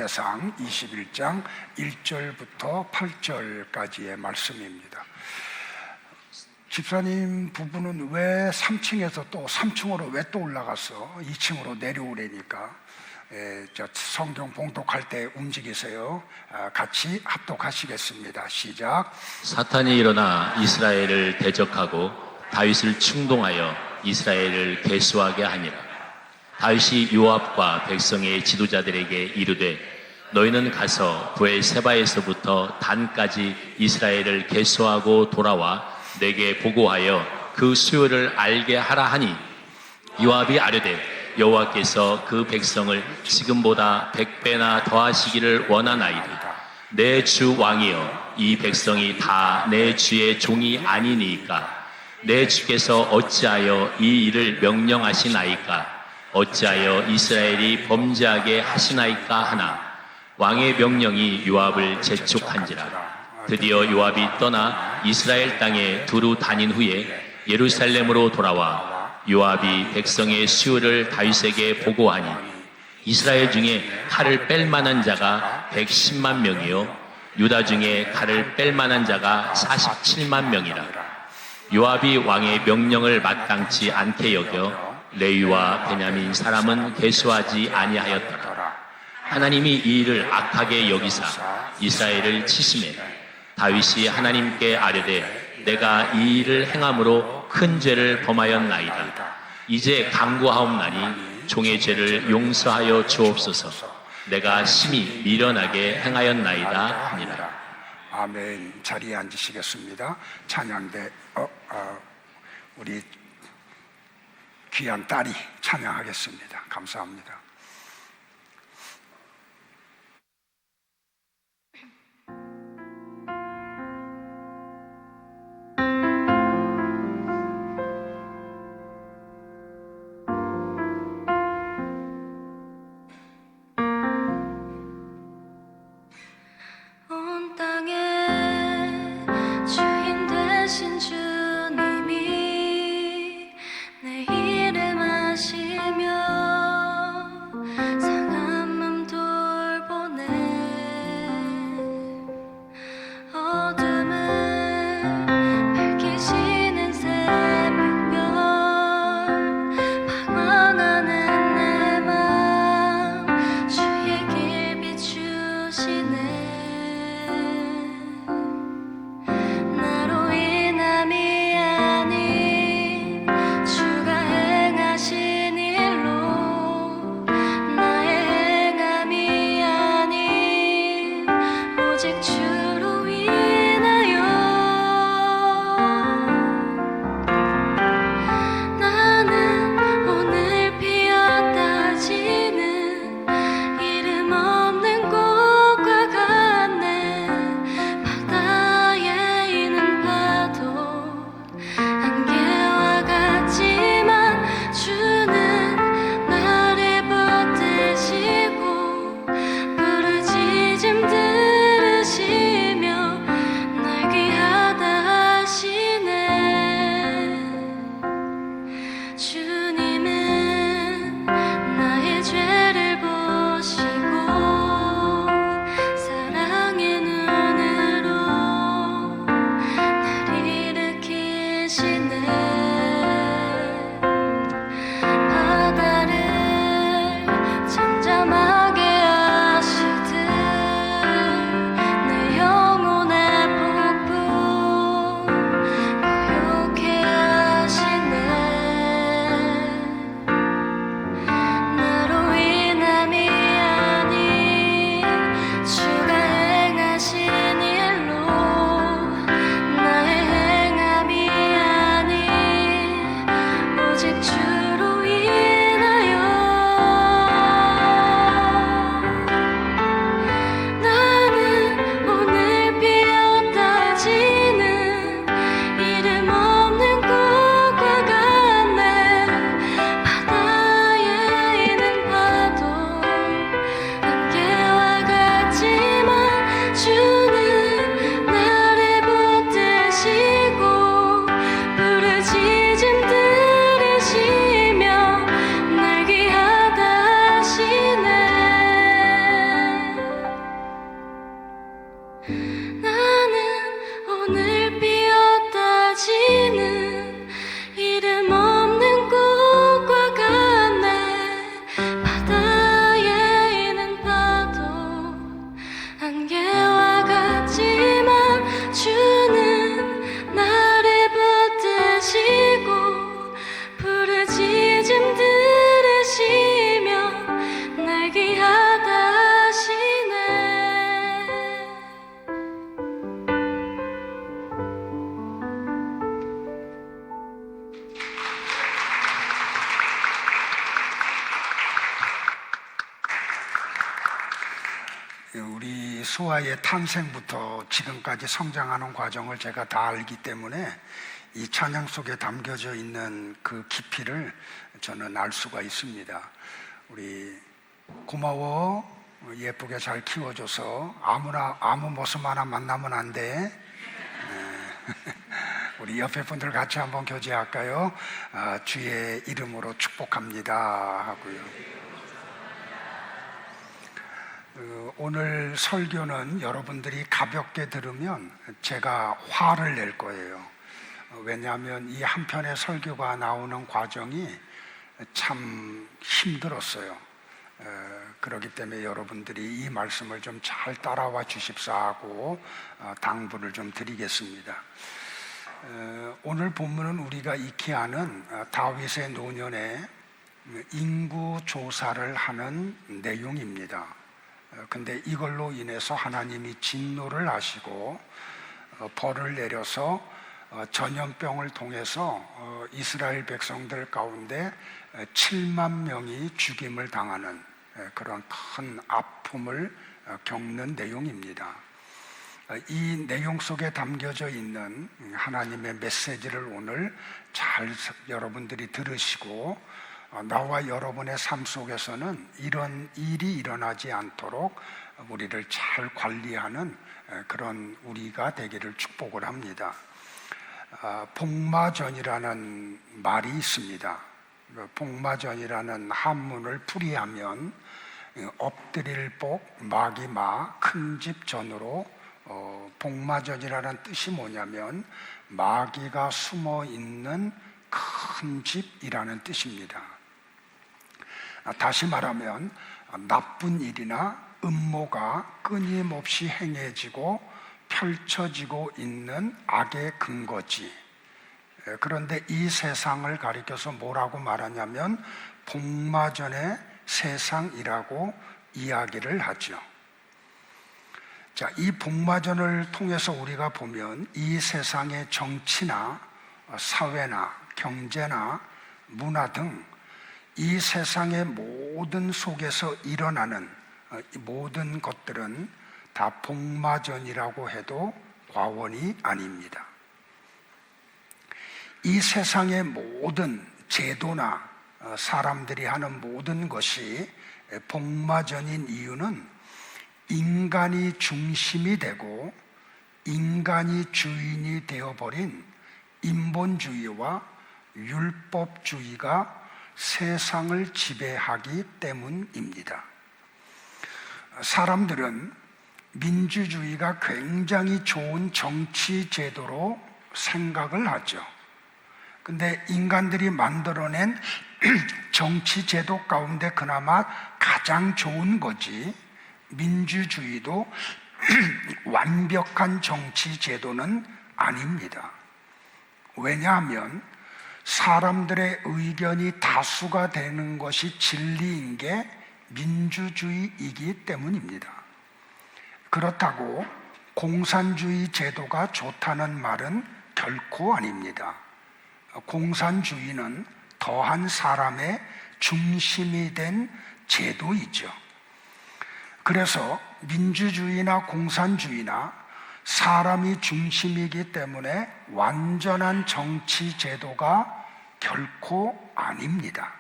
역대상 21장 1절부터 8절까지의 말씀입니다. 집사님 부부는 왜 3층에서 또 3층으로 왜 또 올라가서 2층으로 내려오려니까 저 성경 봉독할 때 움직이세요. 같이 합독하시겠습니다. 시작. 사탄이 일어나 이스라엘을 대적하고 다윗을 충동하여 이스라엘을 계수하게 하니라. 다윗이 요압과 백성의 지도자들에게 이르되 너희는 가서 브엘세바에서부터 단까지 이스라엘을 계수하고 돌아와 내게 보고하여 그 수요를 알게 하라 하니 요압이 아뢰되 여호와께서 그 백성을 지금보다 100배나 더하시기를 원하나이다. 내 주 왕이여, 이 백성이 다 내 주의 종이 아니니까 내 주께서 어찌하여 이 일을 명령하시나이까? 어찌하여 이스라엘이 범죄하게 하시나이까 하나 왕의 명령이 요압을 재촉한지라. 드디어 요압이 떠나 이스라엘 땅에 두루 다닌 후에 예루살렘으로 돌아와 요압이 백성의 수요를 다윗에게 보고하니 이스라엘 중에 칼을 뺄 만한 자가 110만 명이요 유다 중에 칼을 뺄 만한 자가 47만 명이라. 요압이 왕의 명령을 마땅치 않게 여겨 레위와 베냐민 사람은 계수하지 아니하였더라. 하나님이 이 일을 악하게 여기사 이스라엘을 치심해 다윗이 하나님께 아뢰되 내가 이 일을 행함으로 큰 죄를 범하였나이다. 이제 간구하옵나니 종의 죄를 용서하여 주옵소서. 내가 심히 미련하게 행하였나이다 하니라. 아멘. 자리에 앉으시겠습니다. 찬양대 우리 귀한 딸이 찬양하겠습니다. 감사합니다. 온 땅의 주인 되신 주님이 내 이름 아시며 우리 수아의 탄생부터 지금까지 성장하는 과정을 제가 다 알기 때문에 이 찬양 속에 담겨져 있는 그 깊이를 저는 알 수가 있습니다. 우리 고마워. 예쁘게 잘 키워줘서 아무 모습 하나 만나면 안 돼. 우리 옆에 분들 같이 한번 교제할까요? 주의 이름으로 축복합니다 하고요. 오늘 설교는 여러분들이 가볍게 들으면 제가 화를 낼 거예요. 왜냐하면 이 한 편의 설교가 나오는 과정이 참 힘들었어요. 그렇기 때문에 여러분들이 이 말씀을 좀 잘 따라와 주십사 하고 당부를 좀 드리겠습니다. 오늘 본문은 우리가 익히 아는 다윗의 노년에 인구 조사를 하는 내용입니다. 근데 이걸로 인해서 하나님이 진노를 하시고 벌을 내려서 전염병을 통해서 이스라엘 백성들 가운데 7만 명이 죽임을 당하는 그런 큰 아픔을 겪는 내용입니다. 이 내용 속에 담겨져 있는 하나님의 메시지를 오늘 잘 여러분들이 들으시고 나와 여러분의 삶 속에서는 이런 일이 일어나지 않도록 우리를 잘 관리하는 그런 우리가 되기를 축복을 합니다. 복마전이라는 말이 있습니다. 복마전이라는 한문을 풀이하면 엎드릴 복, 마기마, 큰 집 전으로 복마전이라는 뜻이 뭐냐면 마귀가 숨어 있는 큰 집이라는 뜻입니다. 다시 말하면 나쁜 일이나 음모가 끊임없이 행해지고 펼쳐지고 있는 악의 근거지. 그런데 이 세상을 가리켜서 뭐라고 말하냐면 복마전의 세상이라고 이야기를 하죠. 자, 이 복마전을 통해서 우리가 보면 이 세상의 정치나 사회나 경제나 문화 등 이 세상의 모든 속에서 일어나는 모든 것들은 다 복마전이라고 해도 과언이 아닙니다. 이 세상의 모든 제도나 사람들이 하는 모든 것이 복마전인 이유는 인간이 중심이 되고 인간이 주인이 되어버린 인본주의와 율법주의가 세상을 지배하기 때문입니다. 사람들은 민주주의가 굉장히 좋은 정치 제도로 생각을 하죠. 근데 인간들이 만들어낸 정치 제도 가운데 그나마 가장 좋은 거지, 민주주의도 완벽한 정치 제도는 아닙니다. 왜냐하면 사람들의 의견이 다수가 되는 것이 진리인 게 민주주의이기 때문입니다. 그렇다고 공산주의 제도가 좋다는 말은 결코 아닙니다. 공산주의는 더한 사람의 중심이 된 제도이죠. 그래서 민주주의나 공산주의나 사람이 중심이기 때문에 완전한 정치 제도가 결코 아닙니다.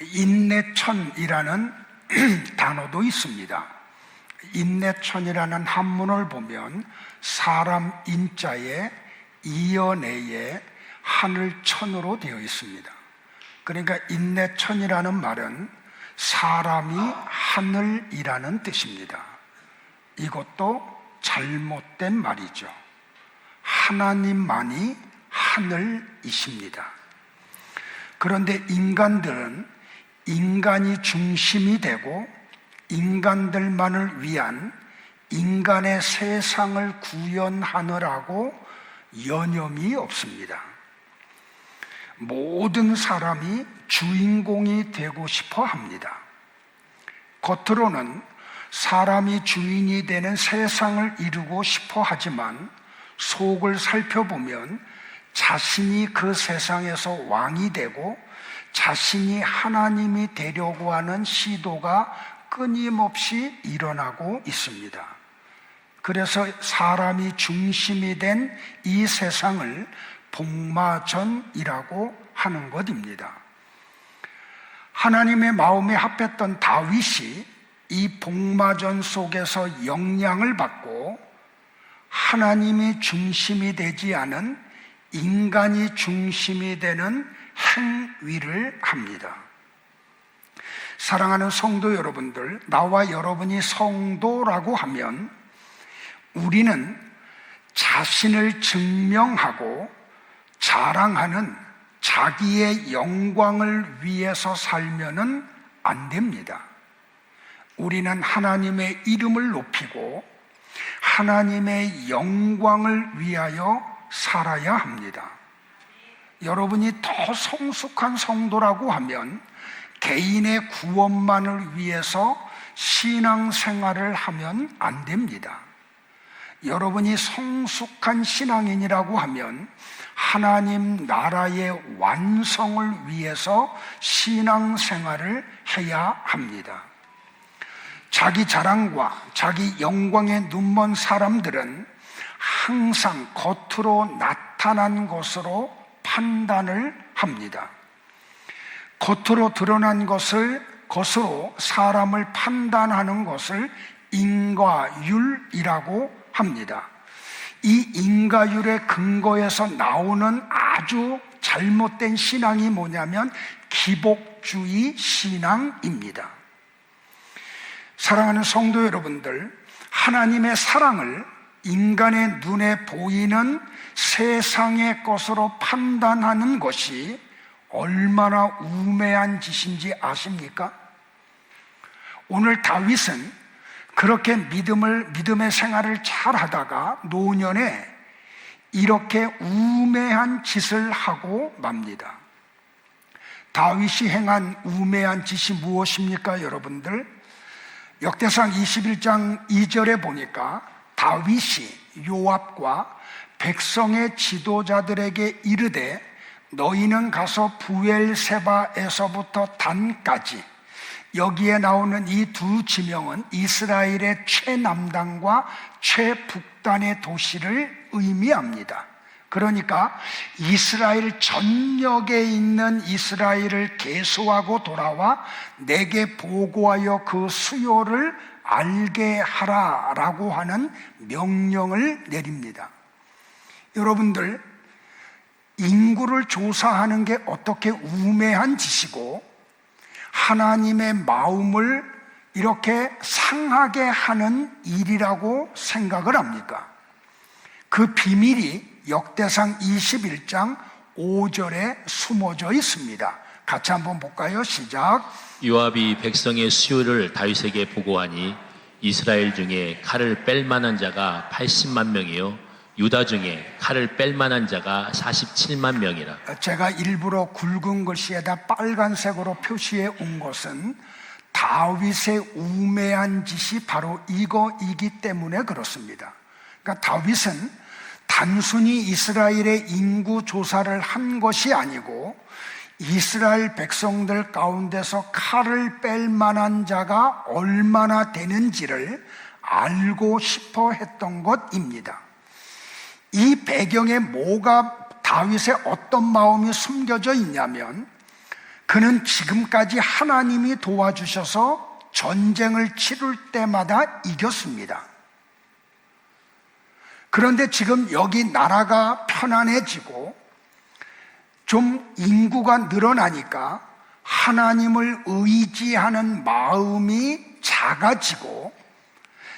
인내천이라는 단어도 있습니다. 인내천이라는 한문을 보면 사람 인자에 이어내에 하늘천으로 되어 있습니다. 그러니까 인내천이라는 말은 사람이 하늘이라는 뜻입니다. 이것도 잘못된 말이죠. 하나님만이 하늘이십니다. 그런데 인간들은 인간이 중심이 되고 인간들만을 위한 인간의 세상을 구현하느라고 여념이 없습니다. 모든 사람이 주인공이 되고 싶어 합니다. 겉으로는 사람이 주인이 되는 세상을 이루고 싶어 하지만 속을 살펴보면 자신이 그 세상에서 왕이 되고 자신이 하나님이 되려고 하는 시도가 끊임없이 일어나고 있습니다. 그래서 사람이 중심이 된 이 세상을 복마전이라고 하는 것입니다. 하나님의 마음에 합했던 다윗이 이 복마전 속에서 영향을 받고 하나님이 중심이 되지 않은 인간이 중심이 되는 행위를 합니다. 사랑하는 성도 여러분들, 나와 여러분이 성도라고 하면 우리는 자신을 증명하고 자랑하는 자기의 영광을 위해서 살면은 안 됩니다. 우리는 하나님의 이름을 높이고 하나님의 영광을 위하여 살아야 합니다. 여러분이 더 성숙한 성도라고 하면 개인의 구원만을 위해서 신앙생활을 하면 안 됩니다. 여러분이 성숙한 신앙인이라고 하면 하나님 나라의 완성을 위해서 신앙생활을 해야 합니다. 자기 자랑과 자기 영광에 눈먼 사람들은 항상 겉으로 나타난 것으로 판단을 합니다. 겉으로 드러난 것으로 사람을 판단하는 것을 인과율이라고 합니다. 이 인과율의 근거에서 나오는 아주 잘못된 신앙이 뭐냐면 기복주의 신앙입니다. 사랑하는 성도 여러분들, 하나님의 사랑을 인간의 눈에 보이는 세상의 것으로 판단하는 것이 얼마나 우매한 짓인지 아십니까? 오늘 다윗은 그렇게 믿음의 생활을 잘 하다가 노년에 이렇게 우매한 짓을 하고 맙니다. 다윗이 행한 우매한 짓이 무엇입니까, 여러분들? 역대상 21장 2절에 보니까 다윗이 요압과 백성의 지도자들에게 이르되 너희는 가서 부엘세바에서부터 단까지, 여기에 나오는 이 두 지명은 이스라엘의 최남단과 최북단의 도시를 의미합니다. 그러니까 이스라엘 전역에 있는 이스라엘을 계수하고 돌아와 내게 보고하여 그 수요를 알게 하라라고 하는 명령을 내립니다. 여러분들, 인구를 조사하는 게 어떻게 우매한 짓이고 하나님의 마음을 이렇게 상하게 하는 일이라고 생각을 합니까? 그 비밀이 역대상 21장 5절에 숨어져 있습니다. 같이 한번 볼까요? 시작. 요압이 백성의 수요를 다윗에게 보고하니 이스라엘 중에 칼을 뺄 만한 자가 80만 명이요 유다 중에 칼을 뺄 만한 자가 47만 명이라. 제가 일부러 굵은 글씨에다 빨간색으로 표시해 온 것은 다윗의 우매한 짓이 바로 이거이기 때문에 그렇습니다. 그러니까 다윗은 단순히 이스라엘의 인구 조사를 한 것이 아니고 이스라엘 백성들 가운데서 칼을 뺄 만한 자가 얼마나 되는지를 알고 싶어 했던 것입니다. 이 배경에 다윗의 어떤 마음이 숨겨져 있냐면, 그는 지금까지 하나님이 도와주셔서 전쟁을 치를 때마다 이겼습니다. 그런데 지금 여기 나라가 편안해지고 좀 인구가 늘어나니까 하나님을 의지하는 마음이 작아지고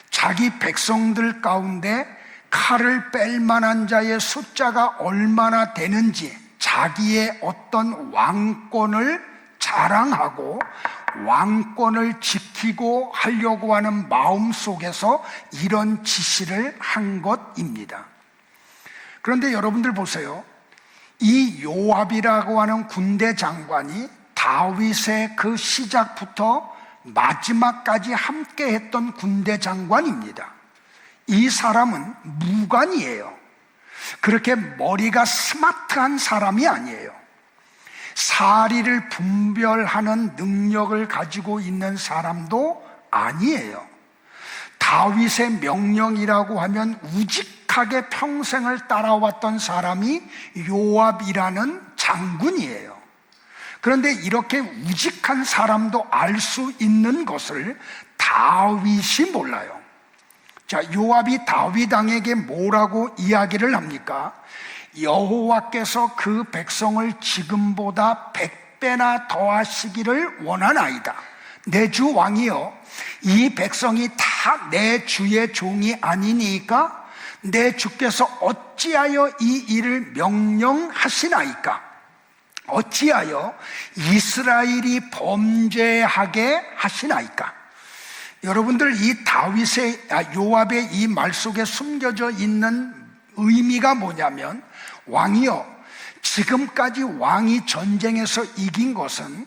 자기 백성들 가운데 칼을 뺄 만한 자의 숫자가 얼마나 되는지 자기의 어떤 왕권을 자랑하고 왕권을 지키고 하려고 하는 마음 속에서 이런 지시를 한 것입니다. 그런데 여러분들 보세요. 이 요압이라고 하는 군대 장관이 다윗의 그 시작부터 마지막까지 함께 했던 군대 장관입니다. 이 사람은 무관이에요. 그렇게 머리가 스마트한 사람이 아니에요. 사리를 분별하는 능력을 가지고 있는 사람도 아니에요. 다윗의 명령이라고 하면 우직하게 평생을 따라왔던 사람이 요압이라는 장군이에요. 그런데 이렇게 우직한 사람도 알 수 있는 것을 다윗이 몰라요. 자, 요압이 다윗 왕에게 뭐라고 이야기를 합니까? 여호와께서 그 백성을 지금보다 100배나 더하시기를 원하나이다. 내 주 왕이여, 이 백성이 다 내 주의 종이 아니니까 내 주께서 어찌하여 이 일을 명령하시나이까? 어찌하여 이스라엘이 범죄하게 하시나이까? 여러분들, 이 다윗의 요압의 이 말 속에 숨겨져 있는 의미가 뭐냐면, 왕이여, 지금까지 왕이 전쟁에서 이긴 것은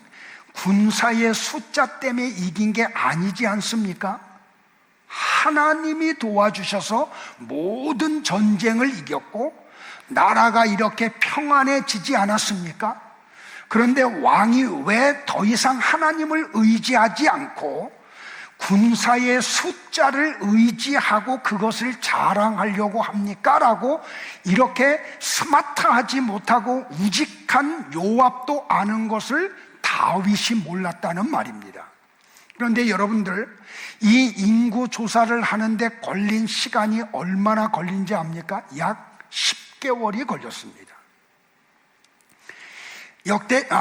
군사의 숫자 때문에 이긴 게 아니지 않습니까? 하나님이 도와주셔서 모든 전쟁을 이겼고 나라가 이렇게 평안해지지 않았습니까? 그런데 왕이 왜 더 이상 하나님을 의지하지 않고 군사의 숫자를 의지하고 그것을 자랑하려고 합니까? 라고 이렇게 스마트하지 못하고 우직한 요압도 아는 것을 다윗이 몰랐다는 말입니다. 그런데 여러분들, 이 인구 조사를 하는데 걸린 시간이 얼마나 걸린지 압니까? 약 10개월이 걸렸습니다.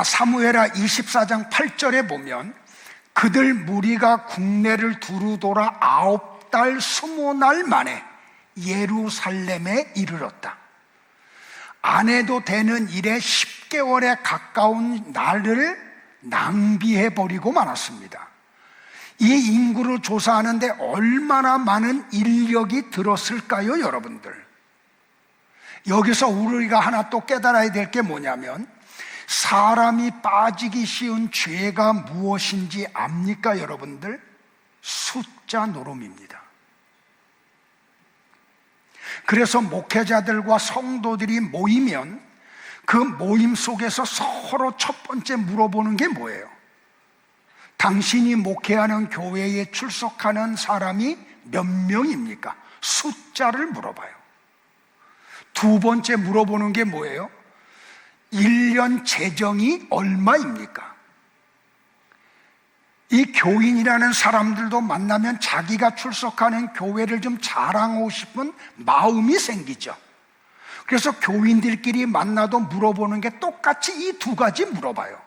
사무엘하 24장 8절에 보면 그들 무리가 국내를 두루 돌아 9달 20날 만에 예루살렘에 이르렀다. 안 해도 되는 일에 10개월에 가까운 날을 낭비해버리고 말았습니다. 이 인구를 조사하는데 얼마나 많은 인력이 들었을까요, 여러분들? 여기서 우리가 하나 또 깨달아야 될 게 뭐냐면, 사람이 빠지기 쉬운 죄가 무엇인지 압니까, 여러분들? 숫자 노름입니다. 그래서 목회자들과 성도들이 모이면 그 모임 속에서 서로 첫 번째 물어보는 게 뭐예요? 당신이 목회하는 교회에 출석하는 사람이 몇 명입니까? 숫자를 물어봐요. 두 번째 물어보는 게 뭐예요? 1년 재정이 얼마입니까? 이 교인이라는 사람들도 만나면 자기가 출석하는 교회를 좀 자랑하고 싶은 마음이 생기죠. 그래서 교인들끼리 만나도 물어보는 게 똑같이 이 두 가지 물어봐요.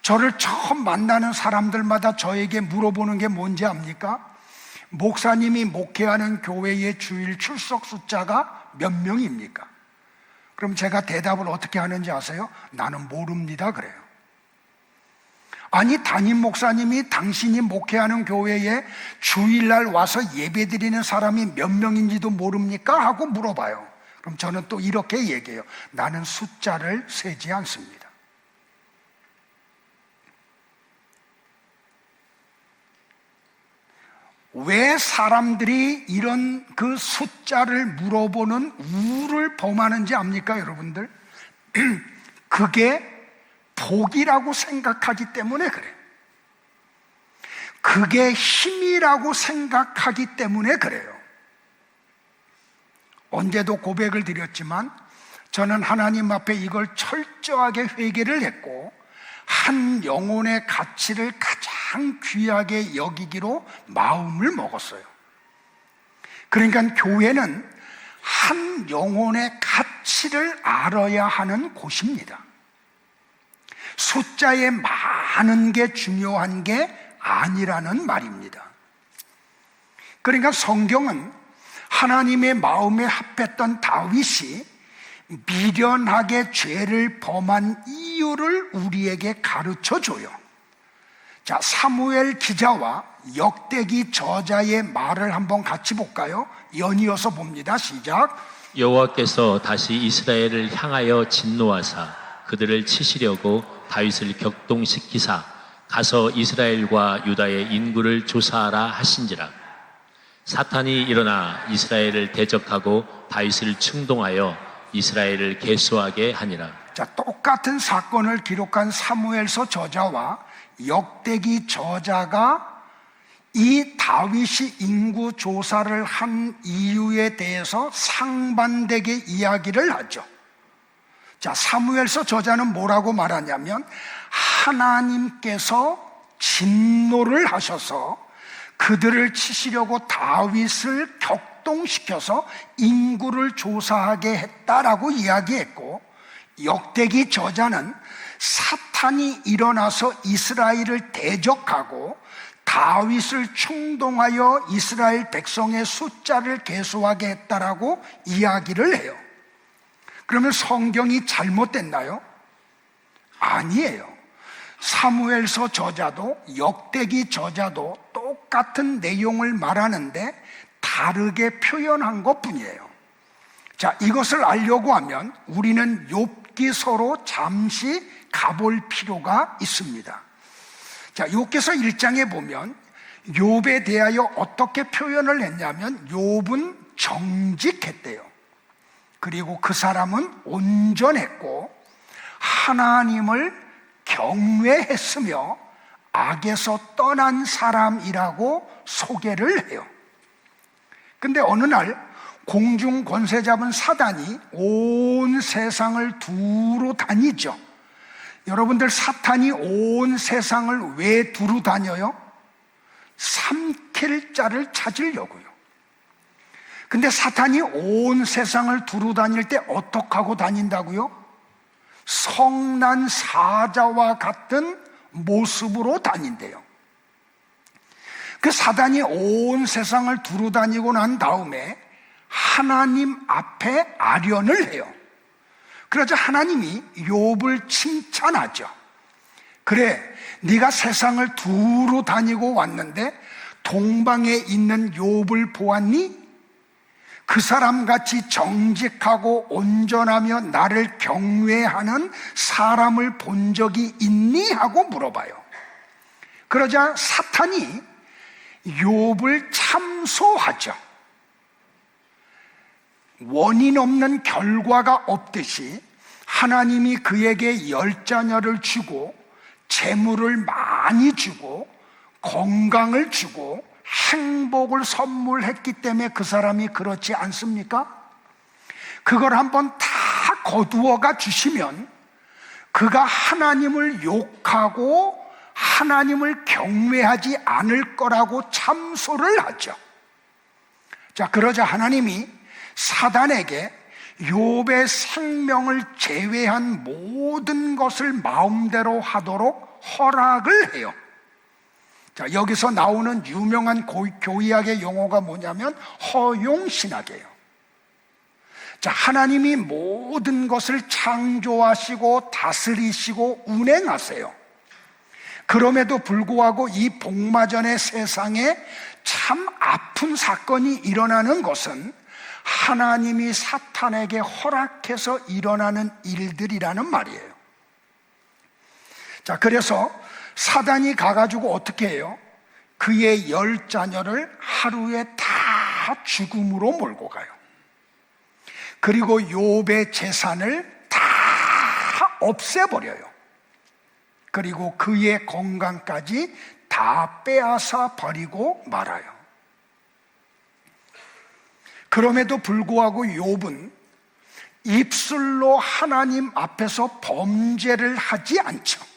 저를 처음 만나는 사람들마다 저에게 물어보는 게 뭔지 압니까? 목사님이 목회하는 교회의 주일 출석 숫자가 몇 명입니까? 그럼 제가 대답을 어떻게 하는지 아세요? 나는 모릅니다 그래요. 아니, 담임 목사님이 당신이 목회하는 교회에 주일날 와서 예배드리는 사람이 몇 명인지도 모릅니까? 하고 물어봐요. 그럼 저는 또 이렇게 얘기해요. 나는 숫자를 세지 않습니다. 왜 사람들이 이런 그 숫자를 물어보는 우를 범하는지 압니까, 여러분들? 그게 복이라고 생각하기 때문에 그래요. 그게 힘이라고 생각하기 때문에 그래요. 언제도 고백을 드렸지만 저는 하나님 앞에 이걸 철저하게 회개를 했고 한 영혼의 가치를 가장 귀하게 여기기로 마음을 먹었어요. 그러니까 교회는 한 영혼의 가치를 알아야 하는 곳입니다. 숫자에 많은 게 중요한 게 아니라는 말입니다. 그러니까 성경은 하나님의 마음에 합했던 다윗이 미련하게 죄를 범한 이유를 우리에게 가르쳐줘요. 자, 사무엘 기자와 역대기 저자의 말을 한번 같이 볼까요? 연이어서 봅니다. 시작. 여호와께서 다시 이스라엘을 향하여 진노하사 그들을 치시려고 다윗을 격동시키사 가서 이스라엘과 유다의 인구를 조사하라 하신지라. 사탄이 일어나 이스라엘을 대적하고 다윗을 충동하여 이스라엘을 계수하게 하니라. 자, 똑같은 사건을 기록한 사무엘서 저자와 역대기 저자가 이 다윗이 인구 조사를 한 이유에 대해서 상반되게 이야기를 하죠. 자, 사무엘서 저자는 뭐라고 말하냐면, 하나님께서 진노를 하셔서 그들을 치시려고 다윗을 격동시켜서 인구를 조사하게 했다라고 이야기했고, 역대기 저자는 사탄이 일어나서 이스라엘을 대적하고 다윗을 충동하여 이스라엘 백성의 숫자를 계수하게 했다라고 이야기를 해요. 그러면 성경이 잘못됐나요? 아니에요. 사무엘서 저자도 역대기 저자도 똑같은 내용을 말하는데 다르게 표현한 것뿐이에요. 자, 이것을 알려고 하면 우리는 욥기서로 잠시 가볼 필요가 있습니다. 자, 욥기서 1장에 보면 욥에 대하여 어떻게 표현을 했냐면, 욥은 정직했대요. 그리고 그 사람은 온전했고 하나님을 경외했으며 악에서 떠난 사람이라고 소개를 해요. 근데 어느 날 공중 권세 잡은 사단이 온 세상을 두루 다니죠. 여러분들, 사탄이 온 세상을 왜 두루 다녀요? 삼킬 자를 찾으려고요. 근데 사탄이 온 세상을 두루 다닐 때 어떻게 하고 다닌다고요? 성난 사자와 같은 모습으로 다닌대요. 그 사단이 온 세상을 두루 다니고 난 다음에 하나님 앞에 아련을 해요. 그러자 하나님이 욥을 칭찬하죠. 그래, 네가 세상을 두루 다니고 왔는데 동방에 있는 욥을 보았니? 그 사람같이 정직하고 온전하며 나를 경외하는 사람을 본 적이 있니? 하고 물어봐요. 그러자 사탄이 욥을 참소하죠. 원인 없는 결과가 없듯이 하나님이 그에게 열자녀를 주고 재물을 많이 주고 건강을 주고 행복을 선물했기 때문에 그 사람이 그렇지 않습니까? 그걸 한번 다 거두어가 주시면 그가 하나님을 욕하고 하나님을 경외하지 않을 거라고 참소를 하죠. 자, 그러자 하나님이 사단에게 욥의 생명을 제외한 모든 것을 마음대로 하도록 허락을 해요. 자, 여기서 나오는 유명한 교의학의 용어가 뭐냐면 허용신학이에요. 자, 하나님이 모든 것을 창조하시고 다스리시고 운행하세요. 그럼에도 불구하고 이 복마전의 세상에 참 아픈 사건이 일어나는 것은 하나님이 사탄에게 허락해서 일어나는 일들이라는 말이에요. 자, 그래서 사단이 가가지고 어떻게 해요? 그의 10자녀를 하루에 다 죽음으로 몰고 가요. 그리고 욥의 재산을 다 없애버려요. 그리고 그의 건강까지 다 빼앗아 버리고 말아요. 그럼에도 불구하고 욥은 입술로 하나님 앞에서 범죄를 하지 않죠.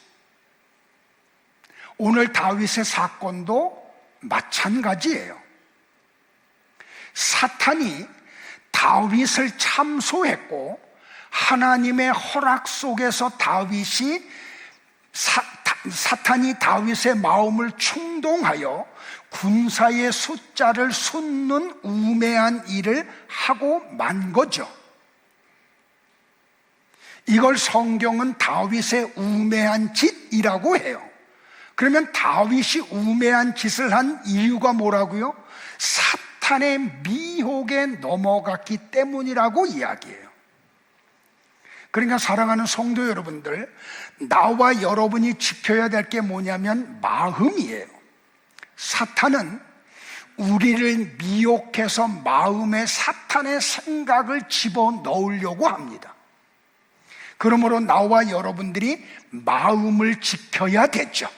오늘 다윗의 사건도 마찬가지예요. 사탄이 다윗을 참소했고 하나님의 허락 속에서 사탄이 다윗의 마음을 충동하여 군사의 숫자를 숫는 우매한 일을 하고 만 거죠. 이걸 성경은 다윗의 우매한 짓이라고 해요. 그러면 다윗이 우매한 짓을 한 이유가 뭐라고요? 사탄의 미혹에 넘어갔기 때문이라고 이야기해요. 그러니까 사랑하는 성도 여러분들, 나와 여러분이 지켜야 될 게 뭐냐면 마음이에요. 사탄은 우리를 미혹해서 마음에 사탄의 생각을 집어넣으려고 합니다. 그러므로 나와 여러분들이 마음을 지켜야 되죠.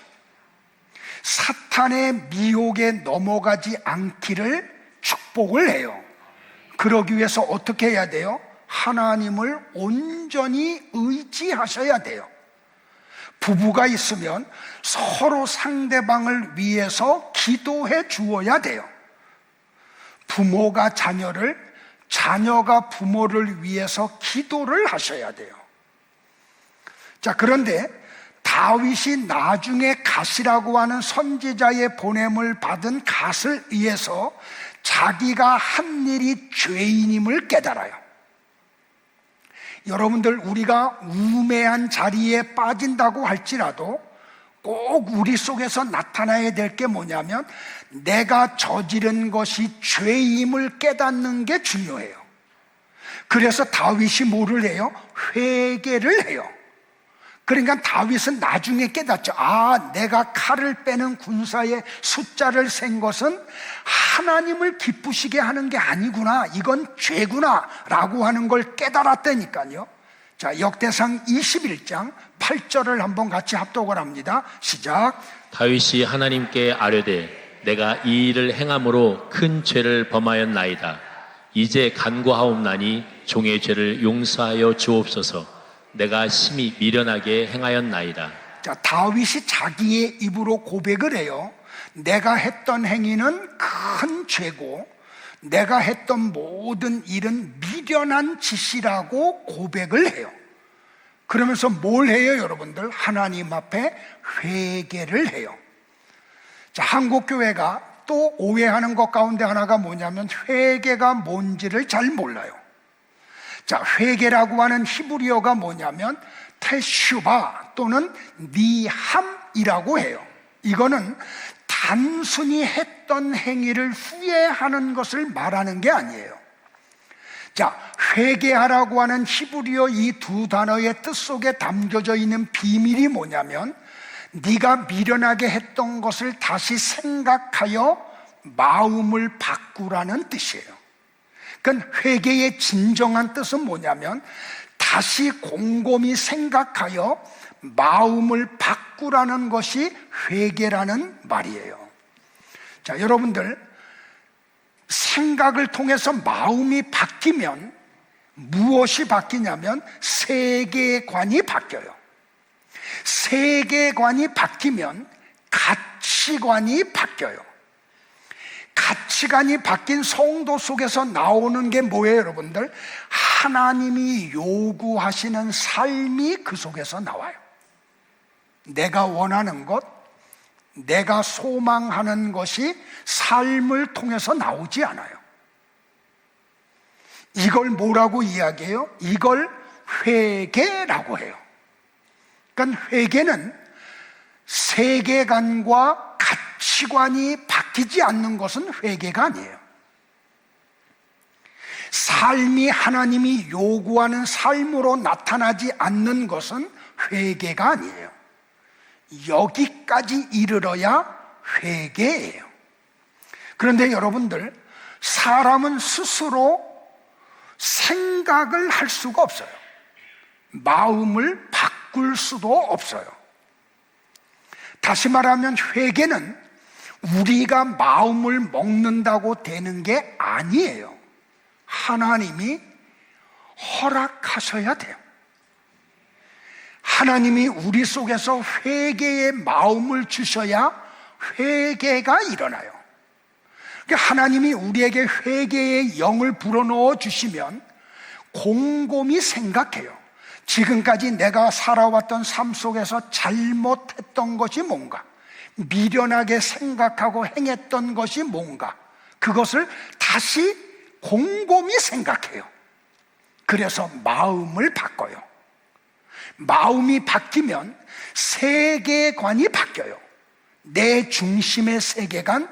사탄의 미혹에 넘어가지 않기를 축복을 해요. 그러기 위해서 어떻게 해야 돼요? 하나님을 온전히 의지하셔야 돼요. 부부가 있으면 서로 상대방을 위해서 기도해 주어야 돼요. 부모가 자녀를, 자녀가 부모를 위해서 기도를 하셔야 돼요. 자, 그런데 다윗이 나중에 갓이라고 하는 선지자의 보냄을 받은 갓을 위해서 자기가 한 일이 죄인임을 깨달아요. 여러분들, 우리가 우매한 자리에 빠진다고 할지라도 꼭 우리 속에서 나타나야 될 게 뭐냐면 내가 저지른 것이 죄임을 깨닫는 게 중요해요. 그래서 다윗이 뭐를 해요? 회개를 해요. 그러니까 다윗은 나중에 깨닫죠. 아, 내가 칼을 빼는 군사의 숫자를 센 것은 하나님을 기쁘시게 하는 게 아니구나, 이건 죄구나 라고 하는 걸 깨달았다니까요. 자, 역대상 21장 8절을 한번 같이 합독을 합니다. 시작. 다윗이 하나님께 아뢰되 내가 이 일을 행함으로 큰 죄를 범하였나이다. 이제 간구하옵나니 종의 죄를 용서하여 주옵소서. 내가 심히 미련하게 행하였나이다. 자, 다윗이 자기의 입으로 고백을 해요. 내가 했던 행위는 큰 죄고 내가 했던 모든 일은 미련한 짓이라고 고백을 해요. 그러면서 뭘 해요, 여러분들? 하나님 앞에 회개를 해요. 자, 한국 교회가 또 오해하는 것 가운데 하나가 뭐냐면 회개가 뭔지를 잘 몰라요. 자, 회개라고 하는 히브리어가 뭐냐면 테슈바 또는 니함이라고 해요. 이거는 단순히 했던 행위를 후회하는 것을 말하는 게 아니에요. 자, 회개하라고 하는 히브리어 이 두 단어의 뜻 속에 담겨져 있는 비밀이 뭐냐면 네가 미련하게 했던 것을 다시 생각하여 마음을 바꾸라는 뜻이에요. 그러니까 회개의 진정한 뜻은 뭐냐면 다시 곰곰이 생각하여 마음을 바꾸라는 것이 회개라는 말이에요. 자, 여러분들, 생각을 통해서 마음이 바뀌면 무엇이 바뀌냐면 세계관이 바뀌어요. 세계관이 바뀌면 가치관이 바뀌어요. 가치관이 바뀐 성도 속에서 나오는 게 뭐예요, 여러분들? 하나님이 요구하시는 삶이 그 속에서 나와요. 내가 원하는 것, 내가 소망하는 것이 삶을 통해서 나오지 않아요. 이걸 뭐라고 이야기해요? 이걸 회개라고 해요. 그러니까 회개는 세계관과 가치관이 바뀌지 않는 것은 회개가 아니에요. 삶이 하나님이 요구하는 삶으로 나타나지 않는 것은 회개가 아니에요. 여기까지 이르러야 회개예요. 그런데 여러분들, 사람은 스스로 생각을 할 수가 없어요. 마음을 바꿀 수도 없어요. 다시 말하면 회개는 우리가 마음을 먹는다고 되는 게 아니에요. 하나님이 허락하셔야 돼요. 하나님이 우리 속에서 회개의 마음을 주셔야 회개가 일어나요. 그러니까 하나님이 우리에게 회개의 영을 불어넣어 주시면 곰곰이 생각해요. 지금까지 내가 살아왔던 삶 속에서 잘못했던 것이 뭔가, 미련하게 생각하고 행했던 것이 뭔가, 그것을 다시 곰곰이 생각해요. 그래서 마음을 바꿔요. 마음이 바뀌면 세계관이 바뀌어요. 내 중심의 세계관,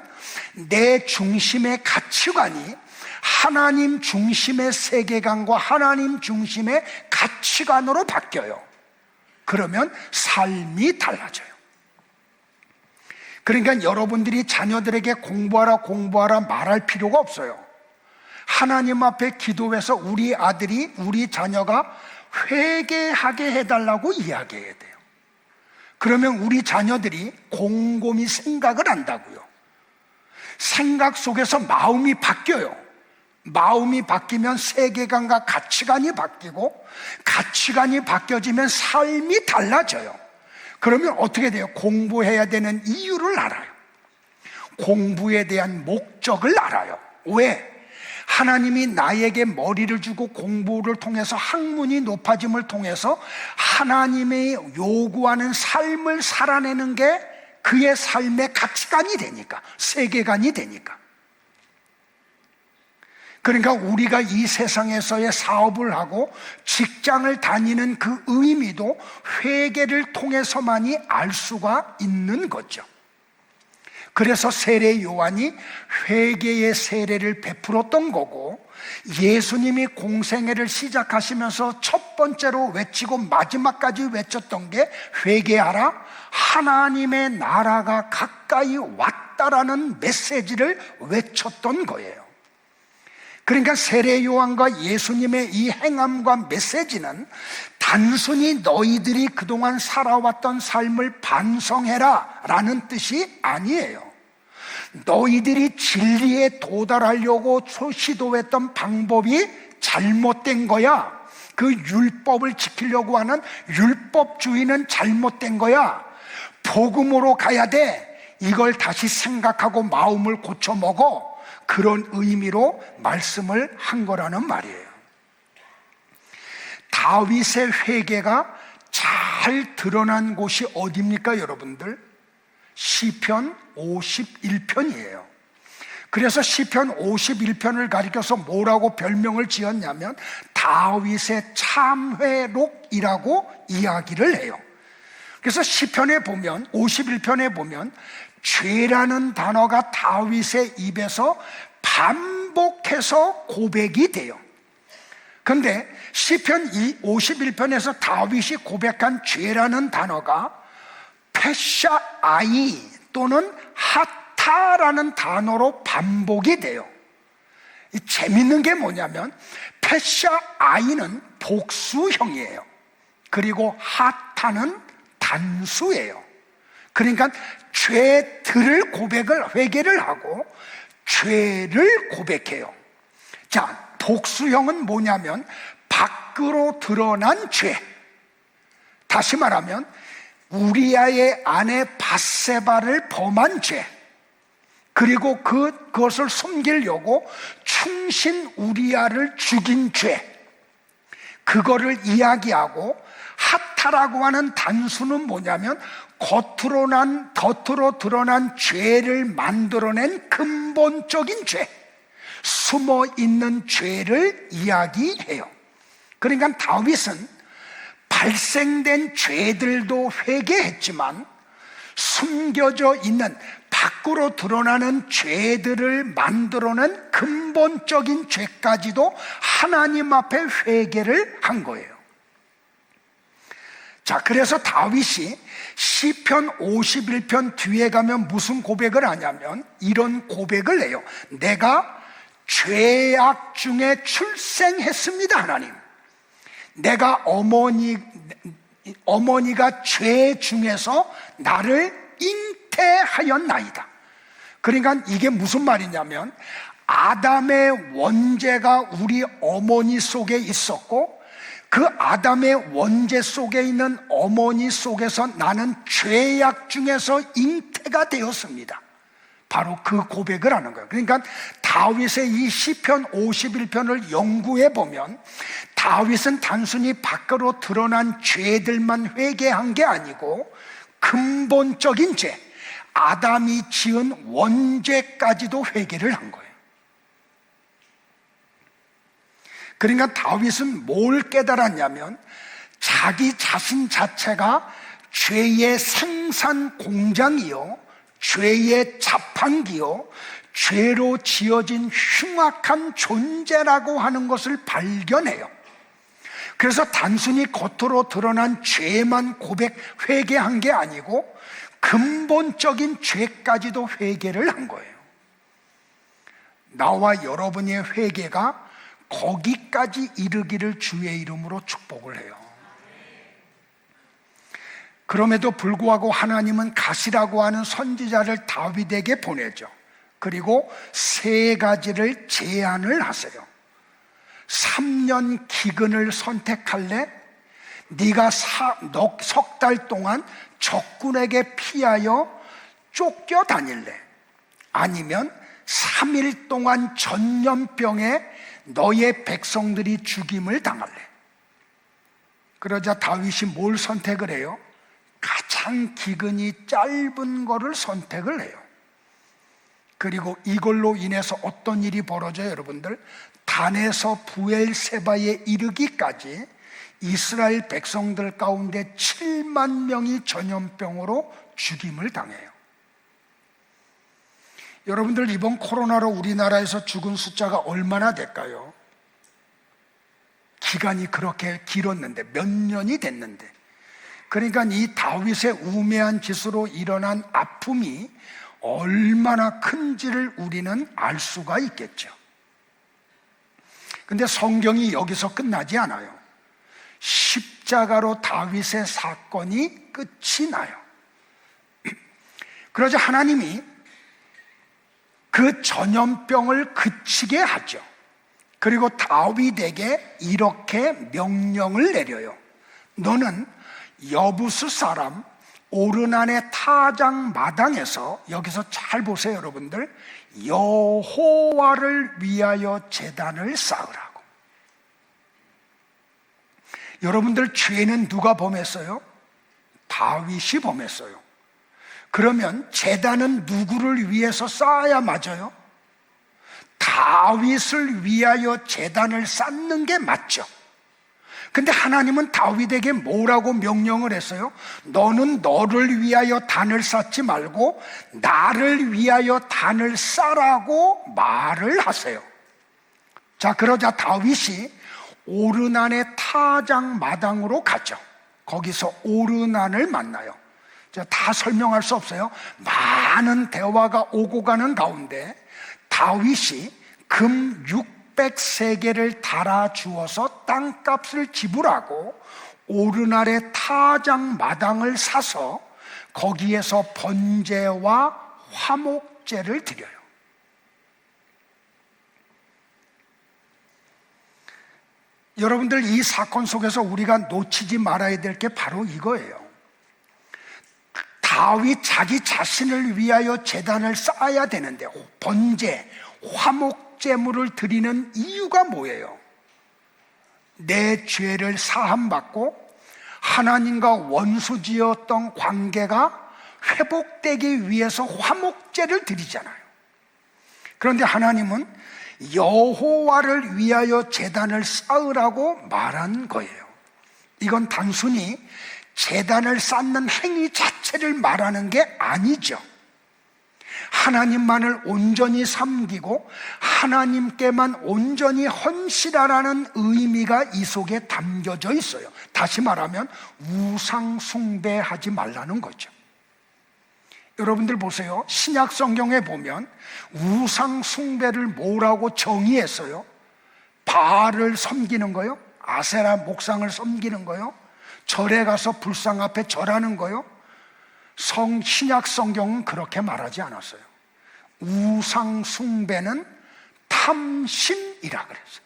내 중심의 가치관이 하나님 중심의 세계관과 하나님 중심의 가치관으로 바뀌어요. 그러면 삶이 달라져요. 그러니까 여러분들이 자녀들에게 공부하라 말할 필요가 없어요. 하나님 앞에 기도해서 우리 아들이, 우리 자녀가 회개하게 해달라고 이야기해야 돼요. 그러면 우리 자녀들이 곰곰이 생각을 한다고요. 생각 속에서 마음이 바뀌어요. 마음이 바뀌면 세계관과 가치관이 바뀌고, 가치관이 바뀌어지면 삶이 달라져요. 그러면 어떻게 돼요? 공부해야 되는 이유를 알아요. 공부에 대한 목적을 알아요. 왜? 하나님이 나에게 머리를 주고 공부를 통해서 학문이 높아짐을 통해서 하나님의 요구하는 삶을 살아내는 게 그의 삶의 가치관이 되니까, 세계관이 되니까. 그러니까 우리가 이 세상에서의 사업을 하고 직장을 다니는 그 의미도 회개를 통해서만이 알 수가 있는 거죠. 그래서 세례 요한이 회개의 세례를 베풀었던 거고, 예수님이 공생애를 시작하시면서 첫 번째로 외치고 마지막까지 외쳤던 게 회개하라, 하나님의 나라가 가까이 왔다라는 메시지를 외쳤던 거예요. 그러니까 세례 요한과 예수님의 이 행함과 메시지는 단순히 너희들이 그동안 살아왔던 삶을 반성해라 라는 뜻이 아니에요. 너희들이 진리에 도달하려고 시도했던 방법이 잘못된 거야. 그 율법을 지키려고 하는 율법주의는 잘못된 거야. 복음으로 가야 돼. 이걸 다시 생각하고 마음을 고쳐 먹어. 그런 의미로 말씀을 한 거라는 말이에요. 다윗의 회개가 잘 드러난 곳이 어디입니까, 여러분들? 시편 51편이에요. 그래서 시편 51편을 가리켜서 뭐라고 별명을 지었냐면 다윗의 참회록이라고 이야기를 해요. 그래서 시편에 보면, 51편에 보면 죄라는 단어가 다윗의 입에서 반복해서 고백이 돼요. 그런데 시편 51편에서 다윗이 고백한 죄라는 단어가 페샤아이 또는 하타라는 단어로 반복이 돼요. 이 재밌는 게 뭐냐면 페샤아이는 복수형이에요. 그리고 하타는 단수예요. 그러니까 죄들을 회개를 하고 죄를 고백해요. 자, 복수형은 뭐냐면 밖으로 드러난 죄. 다시 말하면 우리아의 아내 밧세바를 범한 죄, 그리고 그것을 숨기려고 충신 우리아를 죽인 죄, 그거를 이야기하고, 하타라고 하는 단수는 뭐냐면 겉으로 드러난 죄를 만들어낸 근본적인 죄, 숨어 있는 죄를 이야기해요. 그러니까 다윗은 발생된 죄들도 회개했지만 숨겨져 있는 밖으로 드러나는 죄들을 만들어낸 근본적인 죄까지도 하나님 앞에 회개를 한 거예요. 자, 그래서 다윗이 시편 51편 뒤에 가면 무슨 고백을 하냐면 이런 고백을 해요. 내가 죄악 중에 출생했습니다, 하나님. 내가 어머니가 죄 중에서 나를 잉태하였나이다. 그러니까 이게 무슨 말이냐면 아담의 원죄가 우리 어머니 속에 있었고, 그 아담의 원죄 속에 있는 어머니 속에서 나는 죄악 중에서 잉태가 되었습니다. 바로 그 고백을 하는 거예요. 그러니까 다윗의 이 시편 51편을 연구해 보면 다윗은 단순히 밖으로 드러난 죄들만 회개한 게 아니고 근본적인 죄, 아담이 지은 원죄까지도 회개를 한 거예요. 그러니까 다윗은 뭘 깨달았냐면 자기 자신 자체가 죄의 생산 공장이요, 죄의 자판기요, 죄로 지어진 흉악한 존재라고 하는 것을 발견해요. 그래서 단순히 겉으로 드러난 죄만 회개한 게 아니고 근본적인 죄까지도 회개를 한 거예요. 나와 여러분의 회개가 거기까지 이르기를 주의 이름으로 축복을 해요. 그럼에도 불구하고 하나님은 갓이라고 하는 선지자를 다윗에게 보내죠. 그리고 3가지를 제안을 하세요. 3년 기근을 선택할래? 네가 석 달 동안 적군에게 피하여 쫓겨다닐래? 아니면 3일 동안 전염병에 너의 백성들이 죽임을 당할래? 그러자 다윗이 뭘 선택을 해요? 가장 기근이 짧은 거를 선택을 해요. 그리고 이걸로 인해서 어떤 일이 벌어져요, 여러분들? 단에서 부엘세바에 이르기까지 이스라엘 백성들 가운데 7만 명이 전염병으로 죽임을 당해요. 여러분들, 이번 코로나로 우리나라에서 죽은 숫자가 얼마나 될까요? 기간이 그렇게 길었는데, 몇 년이 됐는데. 그러니까 이 다윗의 우매한 짓으로 일어난 아픔이 얼마나 큰지를 우리는 알 수가 있겠죠. 근데 성경이 여기서 끝나지 않아요. 십자가로 다윗의 사건이 끝이 나요. 그러자 하나님이 그 전염병을 그치게 하죠. 그리고 다윗에게 이렇게 명령을 내려요. 너는 여부스 사람 오르난의 타작 마당에서, 여기서 잘 보세요 여러분들, 여호와를 위하여 제단을 쌓으라고. 여러분들, 죄는 누가 범했어요? 다윗이 범했어요. 그러면 제단은 누구를 위해서 쌓아야 맞아요? 다윗을 위하여 제단을 쌓는 게 맞죠. 근데 하나님은 다윗에게 뭐라고 명령을 했어요? 너는 너를 위하여 단을 쌓지 말고 나를 위하여 단을 쌓으라고 말을 하세요. 자, 그러자 다윗이 오르난의 타작 마당으로 가죠. 거기서 오르난을 만나요. 다 설명할 수 없어요. 많은 대화가 오고 가는 가운데 다윗이 금 600세겔을 달아주어서 땅값을 지불하고 오르날의 타작 마당을 사서 거기에서 번제와 화목제를 드려요. 여러분들, 이 사건 속에서 우리가 놓치지 말아야 될 게 바로 이거예요. 다윗 자기 자신을 위하여 제단을 쌓아야 되는데 번제, 화목제물을 드리는 이유가 뭐예요? 내 죄를 사함받고 하나님과 원수지었던 관계가 회복되기 위해서 화목제를 드리잖아요. 그런데 하나님은 여호와를 위하여 제단을 쌓으라고 말한 거예요. 이건 단순히 제단을 쌓는 행위 자체를 말하는 게 아니죠. 하나님만을 온전히 섬기고 하나님께만 온전히 헌신하라는 의미가 이 속에 담겨져 있어요. 다시 말하면 우상 숭배하지 말라는 거죠. 여러분들 보세요. 신약 성경에 보면 우상 숭배를 뭐라고 정의했어요? 바알을 섬기는 거요? 아세라 목상을 섬기는 거요? 절에 가서 불상 앞에 절하는 거요? 신약 성경은 그렇게 말하지 않았어요. 우상 숭배는 탐심이라 그랬어요.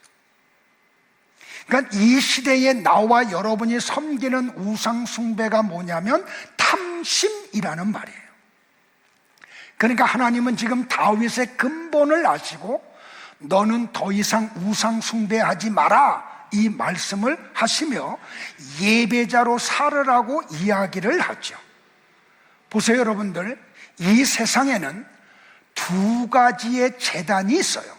그러니까 이 시대에 나와 여러분이 섬기는 우상 숭배가 뭐냐면 탐심이라는 말이에요. 그러니까 하나님은 지금 다윗의 근본을 아시고 너는 더 이상 우상 숭배하지 마라, 이 말씀을 하시며 예배자로 살으라고 이야기를 하죠. 보세요 여러분들, 이 세상에는 2가지의 제단이 있어요.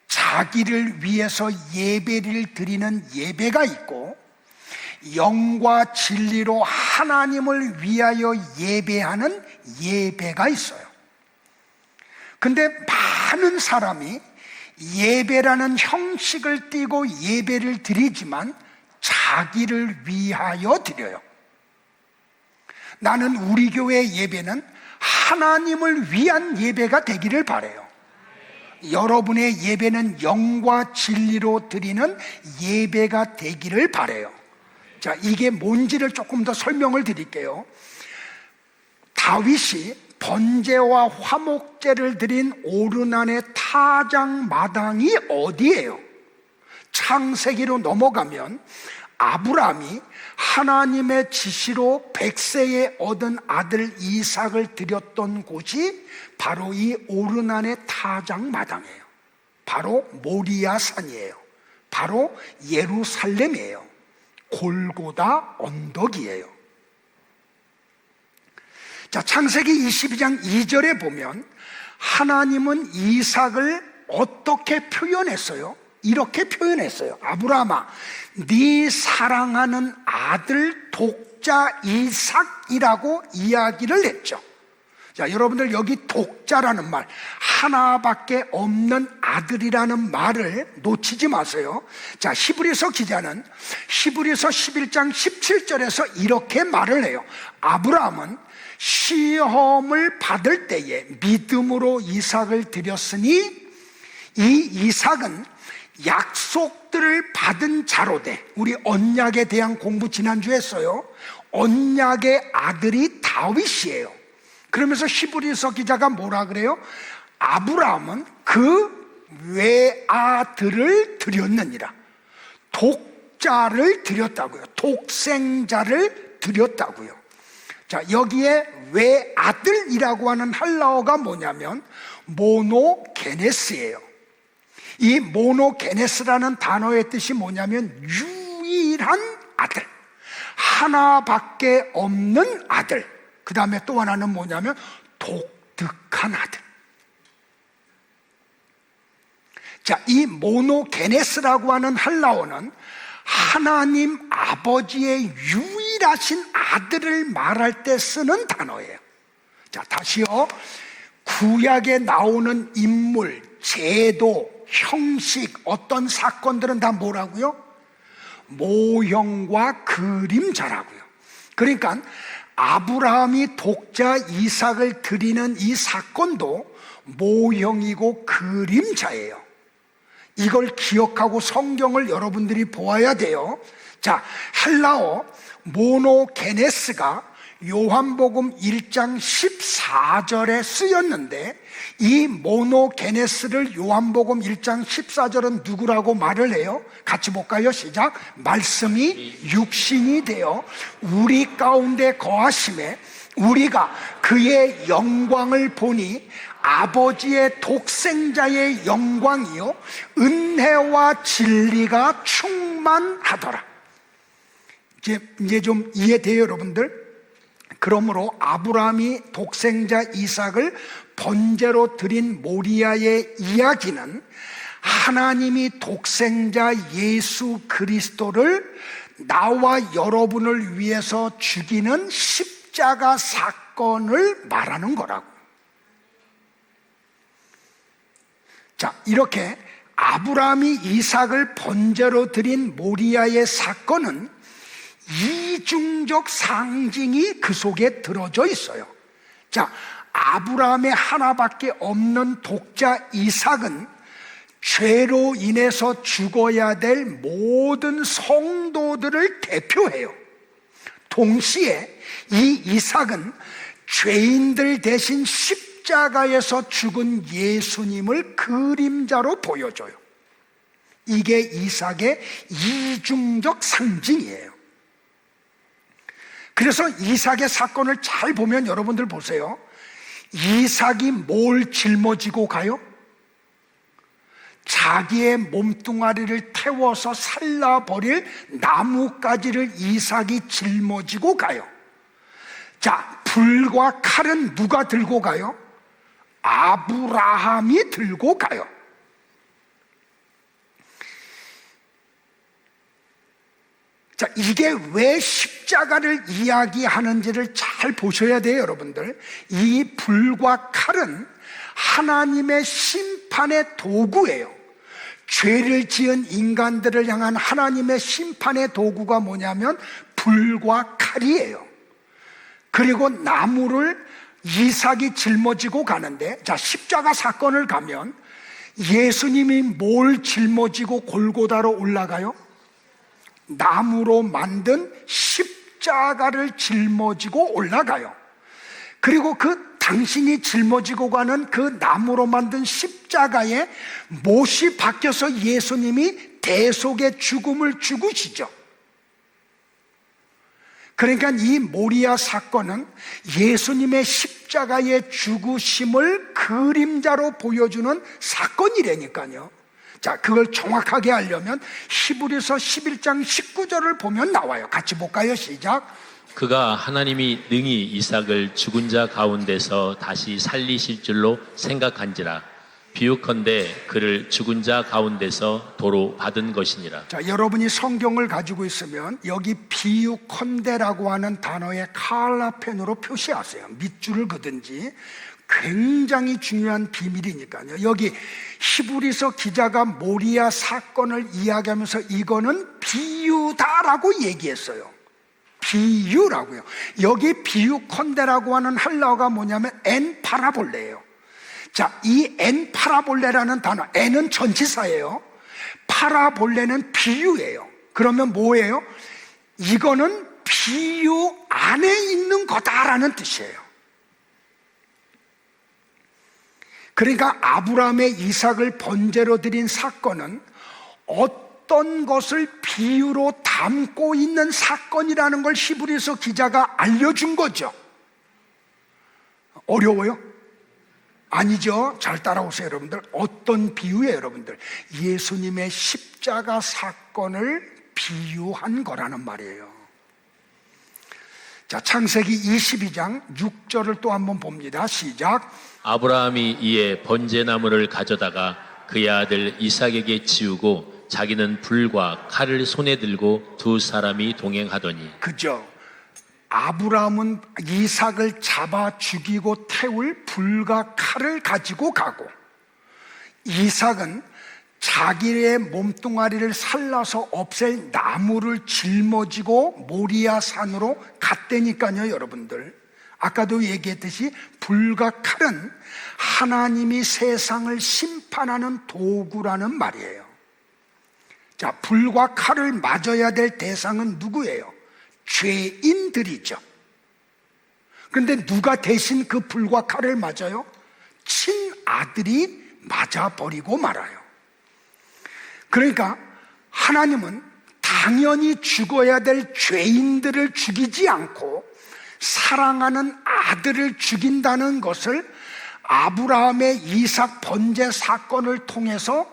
자기를 위해서 예배를 드리는 예배가 있고 영과 진리로 하나님을 위하여 예배하는 예배가 있어요. 근데 많은 사람이 예배라는 형식을 띠고 예배를 드리지만 자기를 위하여 드려요. 나는 우리 교회 예배는 하나님을 위한 예배가 되기를 바라요. 여러분의 예배는 영과 진리로 드리는 예배가 되기를 바라요. 자, 이게 뭔지를 조금 더 설명을 드릴게요. 다윗이 번제와 화목제를 드린 오르난의 타작 마당이 어디예요? 창세기로 넘어가면 아브라함이 하나님의 지시로 100세에 얻은 아들 이삭을 드렸던 곳이 바로 이 오르난의 타작 마당이에요. 바로 모리아 산이에요. 바로 예루살렘이에요. 골고다 언덕이에요. 자, 창세기 22장 2절에 보면 하나님은 이삭을 어떻게 표현했어요? 이렇게 표현했어요. 아브라함아, 네 사랑하는 아들 독자 이삭이라고 이야기를 했죠. 자, 여러분들 여기 독자라는 말, 하나밖에 없는 아들이라는 말을 놓치지 마세요. 자, 히브리서 기자는 히브리서 11장 17절에서 이렇게 말을 해요. 아브라함은 시험을 받을 때에 믿음으로 이삭을 드렸으니 이 이삭은 약속들을 받은 자로 돼. 우리 언약에 대한 공부 지난주에 했어요. 언약의 아들이 다윗이에요. 그러면서 히브리서 기자가 뭐라 그래요? 아브라함은 그 외아들을 드렸느니라. 독자를 드렸다고요. 독생자를 드렸다고요. 자, 여기에 외아들이라고 하는 헬라어가 뭐냐면 모노게네스예요. 이 모노게네스라는 단어의 뜻이 뭐냐면 유일한 아들, 하나밖에 없는 아들. 그 다음에 또 하나는 뭐냐면 독특한 아들. 자, 이 모노게네스라고 하는 헬라어는 하나님 아버지의 유일하신 아들을 말할 때 쓰는 단어예요. 자, 다시요. 구약에 나오는 인물, 제도, 형식, 어떤 사건들은 다 뭐라고요? 모형과 그림자라고요. 그러니까 아브라함이 독자 이삭을 드리는 이 사건도 모형이고 그림자예요. 이걸 기억하고 성경을 여러분들이 보아야 돼요. 자, 헬라어 모노게네스가 요한복음 1장 14절에 쓰였는데 이 모노게네스를 요한복음 1장 14절은 누구라고 말을 해요? 같이 볼까요? 시작. 말씀이 육신이 되어 우리 가운데 거하심에 우리가 그의 영광을 보니 아버지의 독생자의 영광이요 은혜와 진리가 충만하더라. 이제 좀 이해돼요, 여러분들? 그러므로 아브라함이 독생자 이삭을 번제로 드린 모리아의 이야기는 하나님이 독생자 예수 그리스도를 나와 여러분을 위해서 죽이는 십자가 사건을 말하는 거라고. 자, 이렇게 아브라함이 이삭을 번제로 드린 모리아의 사건은 이중적 상징이 그 속에 들어져 있어요. 자, 아브라함의 하나밖에 없는 독자 이삭은 죄로 인해서 죽어야 될 모든 성도들을 대표해요. 동시에 이 이삭은 죄인들 대신 십자가에서 죽은 예수님을 그림자로 보여줘요. 이게 이삭의 이중적 상징이에요. 그래서 이삭의 사건을 잘 보면 여러분들 보세요. 이삭이 뭘 짊어지고 가요? 자기의 몸뚱아리를 태워서 살라버릴 나뭇가지를 이삭이 짊어지고 가요. 자, 불과 칼은 누가 들고 가요? 아브라함이 들고 가요. 자, 이게 왜 십자가를 이야기하는지를 잘 보셔야 돼요, 여러분들. 이 불과 칼은 하나님의 심판의 도구예요. 죄를 지은 인간들을 향한 하나님의 심판의 도구가 뭐냐면 불과 칼이에요. 그리고 나무를 이삭이 짊어지고 가는데, 자, 십자가 사건을 가면 예수님이 뭘 짊어지고 골고다로 올라가요? 나무로 만든 십자가를 짊어지고 올라가요. 그리고 그 당신이 짊어지고 가는 그 나무로 만든 십자가에 못이 박혀서 예수님이 대속의 죽음을 죽으시죠. 그러니까 이 모리아 사건은 예수님의 십자가의 죽으심을 그림자로 보여주는 사건이라니까요. 자, 그걸 정확하게 알려면 히브리서 11장 19절을 보면 나와요. 같이 볼까요? 시작. 그가 하나님이 능히 이삭을 죽은 자 가운데서 다시 살리실 줄로 생각한지라. 비유컨대 그를 죽은 자 가운데서 도로 받은 것이니라. 자, 여러분이 성경을 가지고 있으면 여기 비유컨대라고 하는 단어의 칼라펜으로 표시하세요. 밑줄을 그든지. 굉장히 중요한 비밀이니까요. 여기 히브리서 기자가 모리아 사건을 이야기하면서 이거는 비유다라고 얘기했어요. 비유라고요. 여기 비유컨대라고 하는 헬라어가 뭐냐면 엔 파라볼레예요. 자, 이 엔 파라볼레라는 단어, 엔은 전치사예요. 파라볼레는 비유예요. 그러면 뭐예요? 이거는 비유 안에 있는 거다라는 뜻이에요. 그러니까 아브라함의 이삭을 번제로 드린 사건은 어떤 것을 비유로 담고 있는 사건이라는 걸 히브리서 기자가 알려준 거죠. 어려워요? 아니죠. 잘 따라오세요, 여러분들. 어떤 비유예요, 여러분들? 예수님의 십자가 사건을 비유한 거라는 말이에요. 자, 창세기 22장 6절을 또 한번 봅니다. 시작. 아브라함이 이에 번제나무를 가져다가 그의 아들 이삭에게 지우고 자기는 불과 칼을 손에 들고 두 사람이 동행하더니. 그죠? 아브라함은 이삭을 잡아 죽이고 태울 불과 칼을 가지고 가고, 이삭은 자기의 몸뚱아리를 살라서 없앨 나무를 짊어지고 모리아 산으로 갔다니까요, 여러분들. 아까도 얘기했듯이 불과 칼은 하나님이 세상을 심판하는 도구라는 말이에요. 자, 불과 칼을 맞아야 될 대상은 누구예요? 죄인들이죠. 그런데 누가 대신 그 불과 칼을 맞아요? 친아들이 맞아버리고 말아요. 그러니까 하나님은 당연히 죽어야 될 죄인들을 죽이지 않고 사랑하는 아들을 죽인다는 것을 아브라함의 이삭 번제 사건을 통해서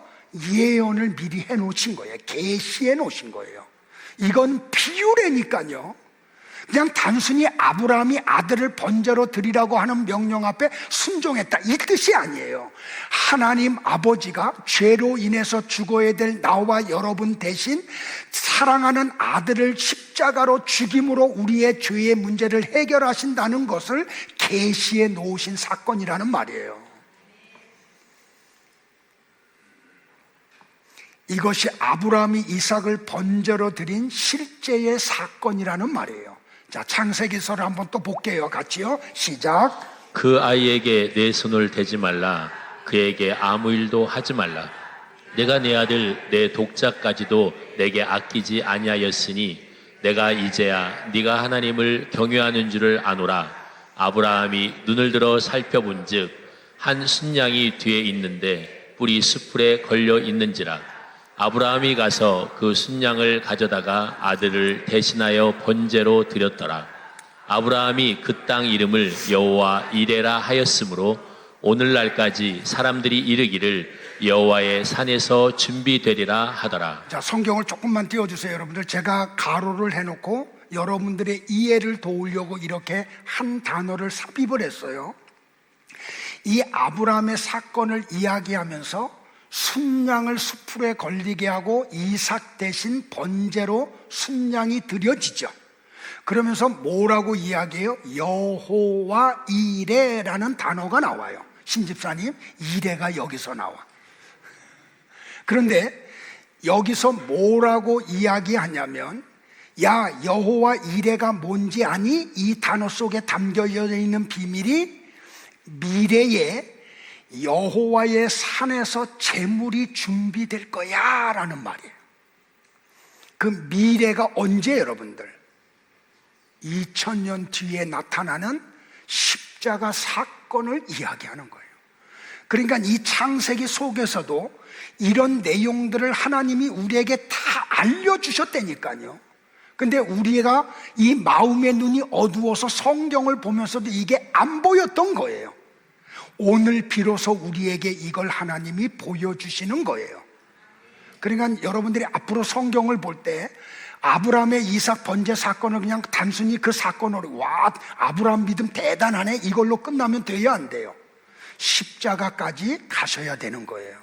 예언을 미리 해놓으신 거예요. 계시해 놓으신 거예요. 이건 비유라니까요. 그냥 단순히 아브라함이 아들을 번제로 드리라고 하는 명령 앞에 순종했다, 이 뜻이 아니에요. 하나님 아버지가 죄로 인해서 죽어야 될 나와 여러분 대신 사랑하는 아들을 십자가로 죽임으로 우리의 죄의 문제를 해결하신다는 것을 계시해 놓으신 사건이라는 말이에요. 이것이 아브라함이 이삭을 번제로 드린 실제의 사건이라는 말이에요. 자, 창세기서를 한번 또 볼게요. 같이요. 시작. 그 아이에게 내 손을 대지 말라. 그에게 아무 일도 하지 말라. 내가 내 아들 내 독자까지도 내게 아끼지 아니하였으니 내가 이제야 네가 하나님을 경외하는 줄을 아노라. 아브라함이 눈을 들어 살펴본즉 한 순양이 뒤에 있는데 뿔이 숯불에 걸려 있는지라. 아브라함이 가서 그 순양을 가져다가 아들을 대신하여 번제로 드렸더라. 아브라함이 그 땅 이름을 여호와 이레라 하였으므로 오늘날까지 사람들이 이르기를 여호와의 산에서 준비되리라 하더라. 자, 성경을 조금만 띄워주세요, 여러분들. 제가 가로를 해놓고 여러분들의 이해를 도우려고 이렇게 한 단어를 삽입을 했어요. 이 아브라함의 사건을 이야기하면서 순양을 숯불에 걸리게 하고 이삭 대신 번제로 순양이 드려지죠. 그러면서 뭐라고 이야기해요? 여호와 이레라는 단어가 나와요. 신집사님, 이레가 여기서 나와. 그런데 여기서 뭐라고 이야기하냐면, 야, 여호와 이레가 뭔지 아니? 이 단어 속에 담겨져 있는 비밀이 미래에 여호와의 산에서 제물이 준비될 거야 라는 말이에요. 그 미래가 언제 여러분들? 2000년 뒤에 나타나는 십자가 사건을 이야기하는 거예요. 그러니까 이 창세기 속에서도 이런 내용들을 하나님이 우리에게 다 알려주셨다니까요. 근데 우리가 이 마음의 눈이 어두워서 성경을 보면서도 이게 안 보였던 거예요. 오늘 비로소 우리에게 이걸 하나님이 보여주시는 거예요. 그러니까 여러분들이 앞으로 성경을 볼 때 아브라함의 이삭 번제 사건을 그냥 단순히 그 사건으로 와 아브라함 믿음 대단하네 이걸로 끝나면 돼야 안 돼요. 십자가까지 가셔야 되는 거예요.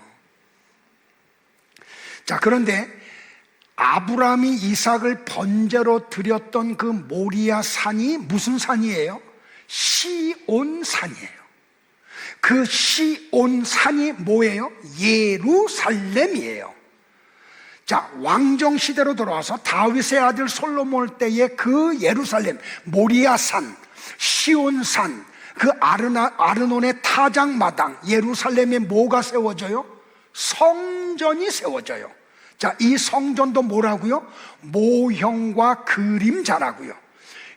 자, 그런데 아브라함이 이삭을 번제로 드렸던 그 모리아 산이 무슨 산이에요? 시온 산이에요. 그 시온 산이 뭐예요? 예루살렘이에요. 자, 왕정 시대로 돌아와서 다윗의 아들 솔로몬 때의 그 예루살렘, 모리아산, 시온산, 그 아르논의 타작마당, 예루살렘에 뭐가 세워져요? 성전이 세워져요. 자, 이 성전도 뭐라고요? 모형과 그림자라고요.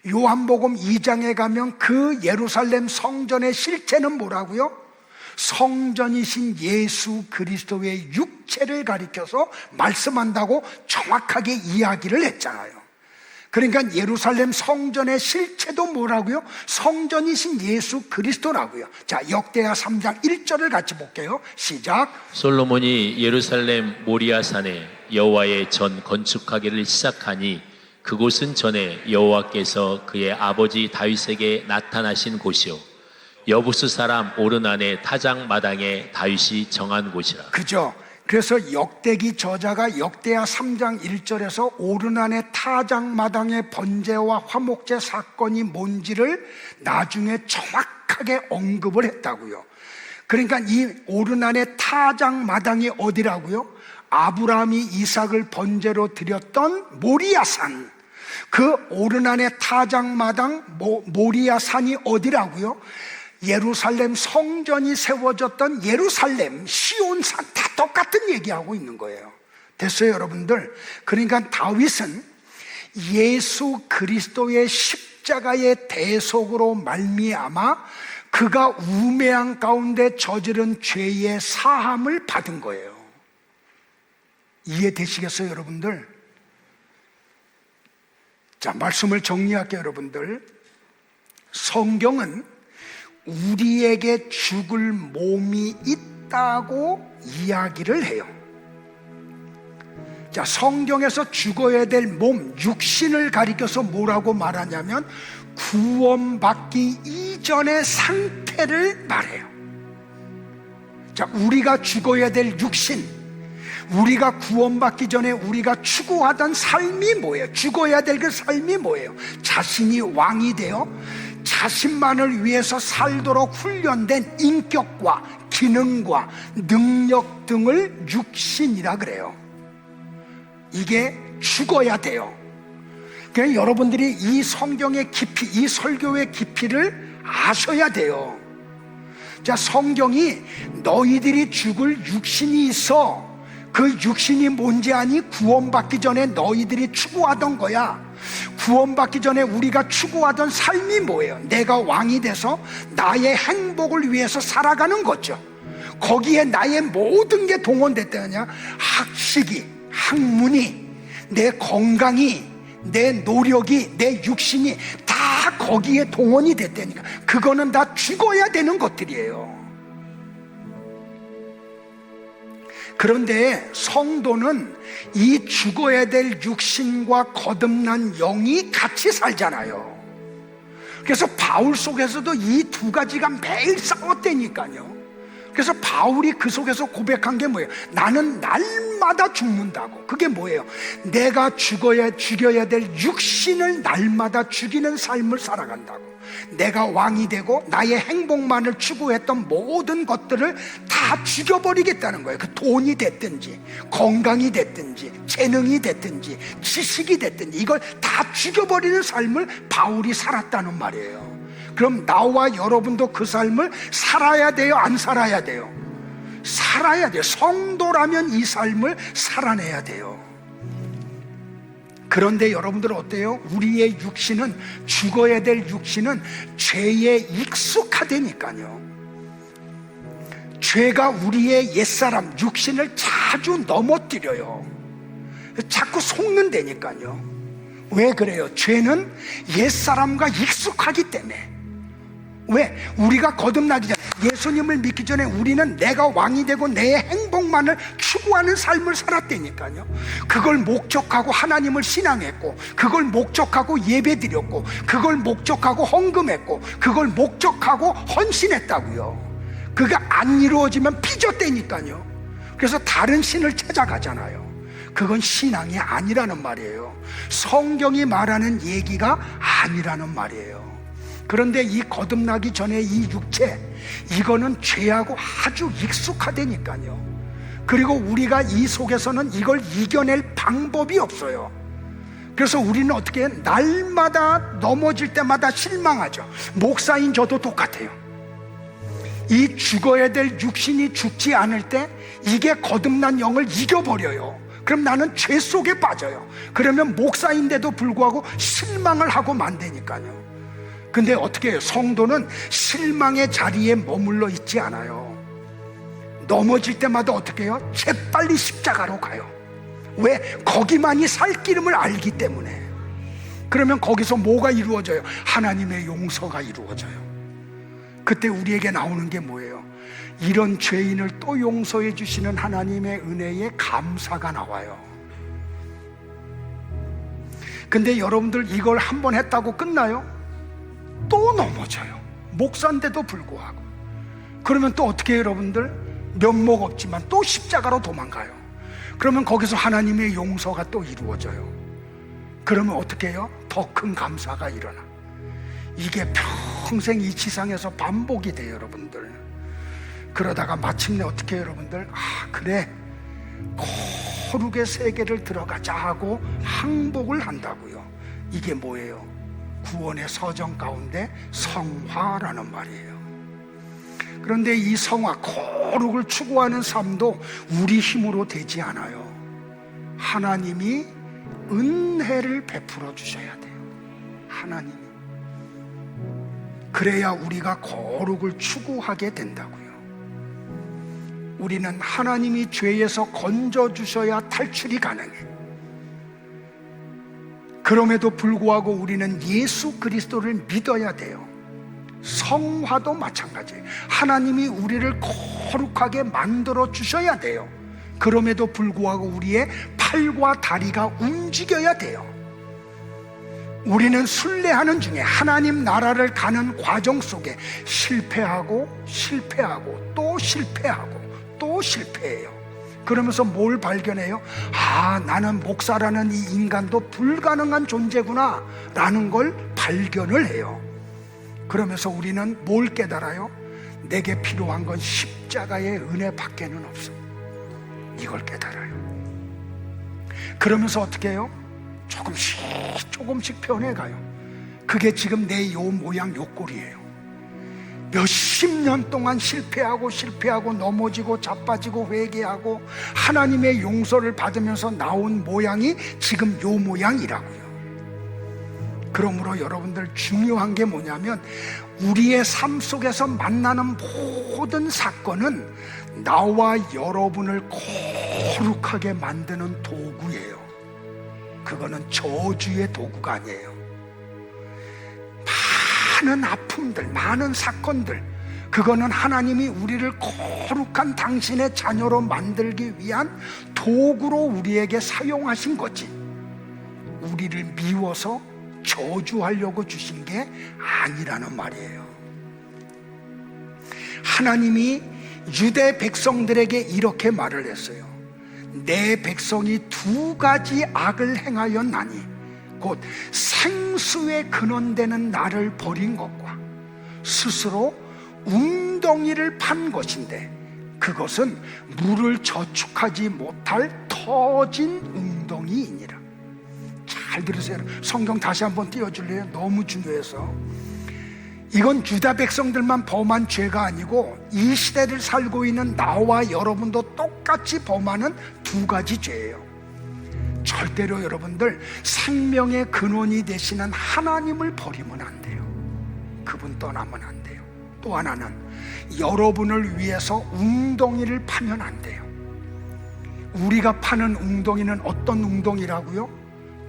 요한복음 2장에 가면 그 예루살렘 성전의 실체는 뭐라고요? 성전이신 예수 그리스도의 육체를 가리켜서 말씀한다고 정확하게 이야기를 했잖아요. 그러니까 예루살렘 성전의 실체도 뭐라고요? 성전이신 예수 그리스도라고요. 자, 역대하 3장 1절을 같이 볼게요. 시작. 솔로몬이 예루살렘 모리아산에 여호와의 전 건축하기를 시작하니 그곳은 전에 여호와께서 그의 아버지 다윗에게 나타나신 곳이요 여부스 사람 오르난의 타작 마당에 다윗이 정한 곳이라. 그죠? 그래서 역대기 저자가 역대하 3장 1절에서 오르난의 타작 마당의 번제와 화목제 사건이 뭔지를 나중에 정확하게 언급을 했다고요. 그러니까 이 오르난의 타작 마당이 어디라고요? 아브라함이 이삭을 번제로 드렸던 모리아산, 그 오르난의 타작 마당 모리아산이 어디라고요? 예루살렘 성전이 세워졌던 예루살렘 시온산, 다 똑같은 얘기하고 있는 거예요. 됐어요, 여러분들? 그러니까 다윗은 예수 그리스도의 십자가의 대속으로 말미암아 그가 우매한 가운데 저지른 죄의 사함을 받은 거예요. 이해되시겠어요, 여러분들? 자, 말씀을 정리할게요, 여러분들. 성경은 우리에게 죽을 몸이 있다고 이야기를 해요. 자, 성경에서 죽어야 될 몸, 육신을 가리켜서 뭐라고 말하냐면 구원받기 이전의 상태를 말해요. 자, 우리가 죽어야 될 육신, 우리가 구원받기 전에 우리가 추구하던 삶이 뭐예요? 죽어야 될 그 삶이 뭐예요? 자신이 왕이 되어 자신만을 위해서 살도록 훈련된 인격과 기능과 능력 등을 육신이라 그래요. 이게 죽어야 돼요. 그러니까 여러분들이 이 성경의 깊이, 이 설교의 깊이를 아셔야 돼요. 자, 성경이 너희들이 죽을 육신이 있어. 그 육신이 뭔지 아니? 구원받기 전에 너희들이 추구하던 거야. 구원받기 전에 우리가 추구하던 삶이 뭐예요? 내가 왕이 돼서 나의 행복을 위해서 살아가는 거죠. 거기에 나의 모든 게 동원됐다냐? 학식이, 학문이, 내 건강이, 내 노력이, 내 육신이 다 거기에 동원이 됐다니까. 그거는 다 죽어야 되는 것들이에요. 그런데 성도는 이 죽어야 될 육신과 거듭난 영이 같이 살잖아요. 그래서 바울 속에서도 이 두 가지가 매일 싸웠다니까요. 그래서 바울이 그 속에서 고백한 게 뭐예요? 나는 날마다 죽는다고. 그게 뭐예요? 내가 죽여야 될 육신을 날마다 죽이는 삶을 살아간다고. 내가 왕이 되고 나의 행복만을 추구했던 모든 것들을 다 죽여버리겠다는 거예요. 그 돈이 됐든지 건강이 됐든지 재능이 됐든지 지식이 됐든지 이걸 다 죽여버리는 삶을 바울이 살았다는 말이에요. 그럼 나와 여러분도 그 삶을 살아야 돼요? 안 살아야 돼요? 살아야 돼요. 성도라면 이 삶을 살아내야 돼요. 그런데 여러분들 어때요? 우리의 육신은, 죽어야 될 육신은 죄에 익숙하다니까요. 죄가 우리의 옛사람 육신을 자주 넘어뜨려요. 자꾸 속는다니까요. 왜 그래요? 죄는 옛사람과 익숙하기 때문에. 왜? 우리가 거듭나기 전, 예수님을 믿기 전에 우리는 내가 왕이 되고 내 행복만을 추구하는 삶을 살았다니까요. 그걸 목적하고 하나님을 신앙했고, 그걸 목적하고 예배드렸고, 그걸 목적하고 헌금했고, 그걸 목적하고 헌신했다고요. 그게 안 이루어지면 삐졌다니까요. 그래서 다른 신을 찾아가잖아요. 그건 신앙이 아니라는 말이에요. 성경이 말하는 얘기가 아니라는 말이에요. 그런데 이 거듭나기 전에 이 육체, 이거는 죄하고 아주 익숙하다니까요. 그리고 우리가 이 속에서는 이걸 이겨낼 방법이 없어요. 그래서 우리는 어떻게 해요? 날마다 넘어질 때마다 실망하죠. 목사인 저도 똑같아요. 이 죽어야 될 육신이 죽지 않을 때 이게 거듭난 영을 이겨버려요. 그럼 나는 죄 속에 빠져요. 그러면 목사인데도 불구하고 실망을 하고 만다니까요. 근데 어떻게 해요? 성도는 실망의 자리에 머물러 있지 않아요. 넘어질 때마다 어떻게 해요? 재빨리 십자가로 가요. 왜? 거기만이 살 기름을 알기 때문에. 그러면 거기서 뭐가 이루어져요? 하나님의 용서가 이루어져요. 그때 우리에게 나오는 게 뭐예요? 이런 죄인을 또 용서해 주시는 하나님의 은혜에 감사가 나와요. 근데 여러분들 이걸 한 번 했다고 끝나요? 또 넘어져요. 목사인데도 불구하고. 그러면 또 어떻게 해요, 여러분들? 면목 없지만 또 십자가로 도망가요. 그러면 거기서 하나님의 용서가 또 이루어져요. 그러면 어떻게 해요? 더 큰 감사가 일어나. 이게 평생 이 지상에서 반복이 돼요, 여러분들. 그러다가 마침내 어떻게 해요, 여러분들? 아, 그래, 거룩의 세계를 들어가자 하고 항복을 한다고요. 이게 뭐예요? 구원의 서정 가운데 성화라는 말이에요. 그런데 이 성화, 거룩을 추구하는 삶도 우리 힘으로 되지 않아요. 하나님이 은혜를 베풀어 주셔야 돼요. 하나님이. 그래야 우리가 거룩을 추구하게 된다고요. 우리는 하나님이 죄에서 건져주셔야 탈출이 가능해. 그럼에도 불구하고 우리는 예수 그리스도를 믿어야 돼요. 성화도 마찬가지예요. 하나님이 우리를 거룩하게 만들어 주셔야 돼요. 그럼에도 불구하고 우리의 팔과 다리가 움직여야 돼요. 우리는 순례하는 중에 하나님 나라를 가는 과정 속에 실패하고 또 실패하고 또 실패해요. 그러면서 뭘 발견해요? 아, 나는 목사라는 이 인간도 불가능한 존재구나 라는 걸 발견을 해요. 그러면서 우리는 뭘 깨달아요? 내게 필요한 건 십자가의 은혜밖에는 없어. 이걸 깨달아요. 그러면서 어떻게 해요? 조금씩 변해가요. 그게 지금 내 요 모양 요 꼴이에요. 몇십 년 동안 실패하고 넘어지고 자빠지고 회개하고 하나님의 용서를 받으면서 나온 모양이 지금 요 모양이라고요. 그러므로 여러분들 중요한 게 뭐냐면 우리의 삶 속에서 만나는 모든 사건은 나와 여러분을 거룩하게 만드는 도구예요. 그거는 저주의 도구가 아니에요. 많은 아픔들, 많은 사건들, 그거는 하나님이 우리를 거룩한 당신의 자녀로 만들기 위한 도구로 우리에게 사용하신 거지, 우리를 미워서 저주하려고 주신 게 아니라는 말이에요. 하나님이 유대 백성들에게 이렇게 말을 했어요. 내 백성이 두 가지 악을 행하였나니 곧 생수의 근원되는 나를 버린 것과 스스로 웅덩이를 판 것인데 그것은 물을 저축하지 못할 터진 웅덩이이니라. 잘 들으세요. 성경 다시 한번 띄워줄래요? 너무 중요해서. 이건 유다 백성들만 범한 죄가 아니고 이 시대를 살고 있는 나와 여러분도 똑같이 범하는 두 가지 죄예요. 절대로 여러분들 생명의 근원이 되시는 하나님을 버리면 안 돼요. 그분 떠나면 안 돼요. 또 하나는 여러분을 위해서 웅덩이를 파면 안 돼요. 우리가 파는 웅덩이는 어떤 웅덩이라고요?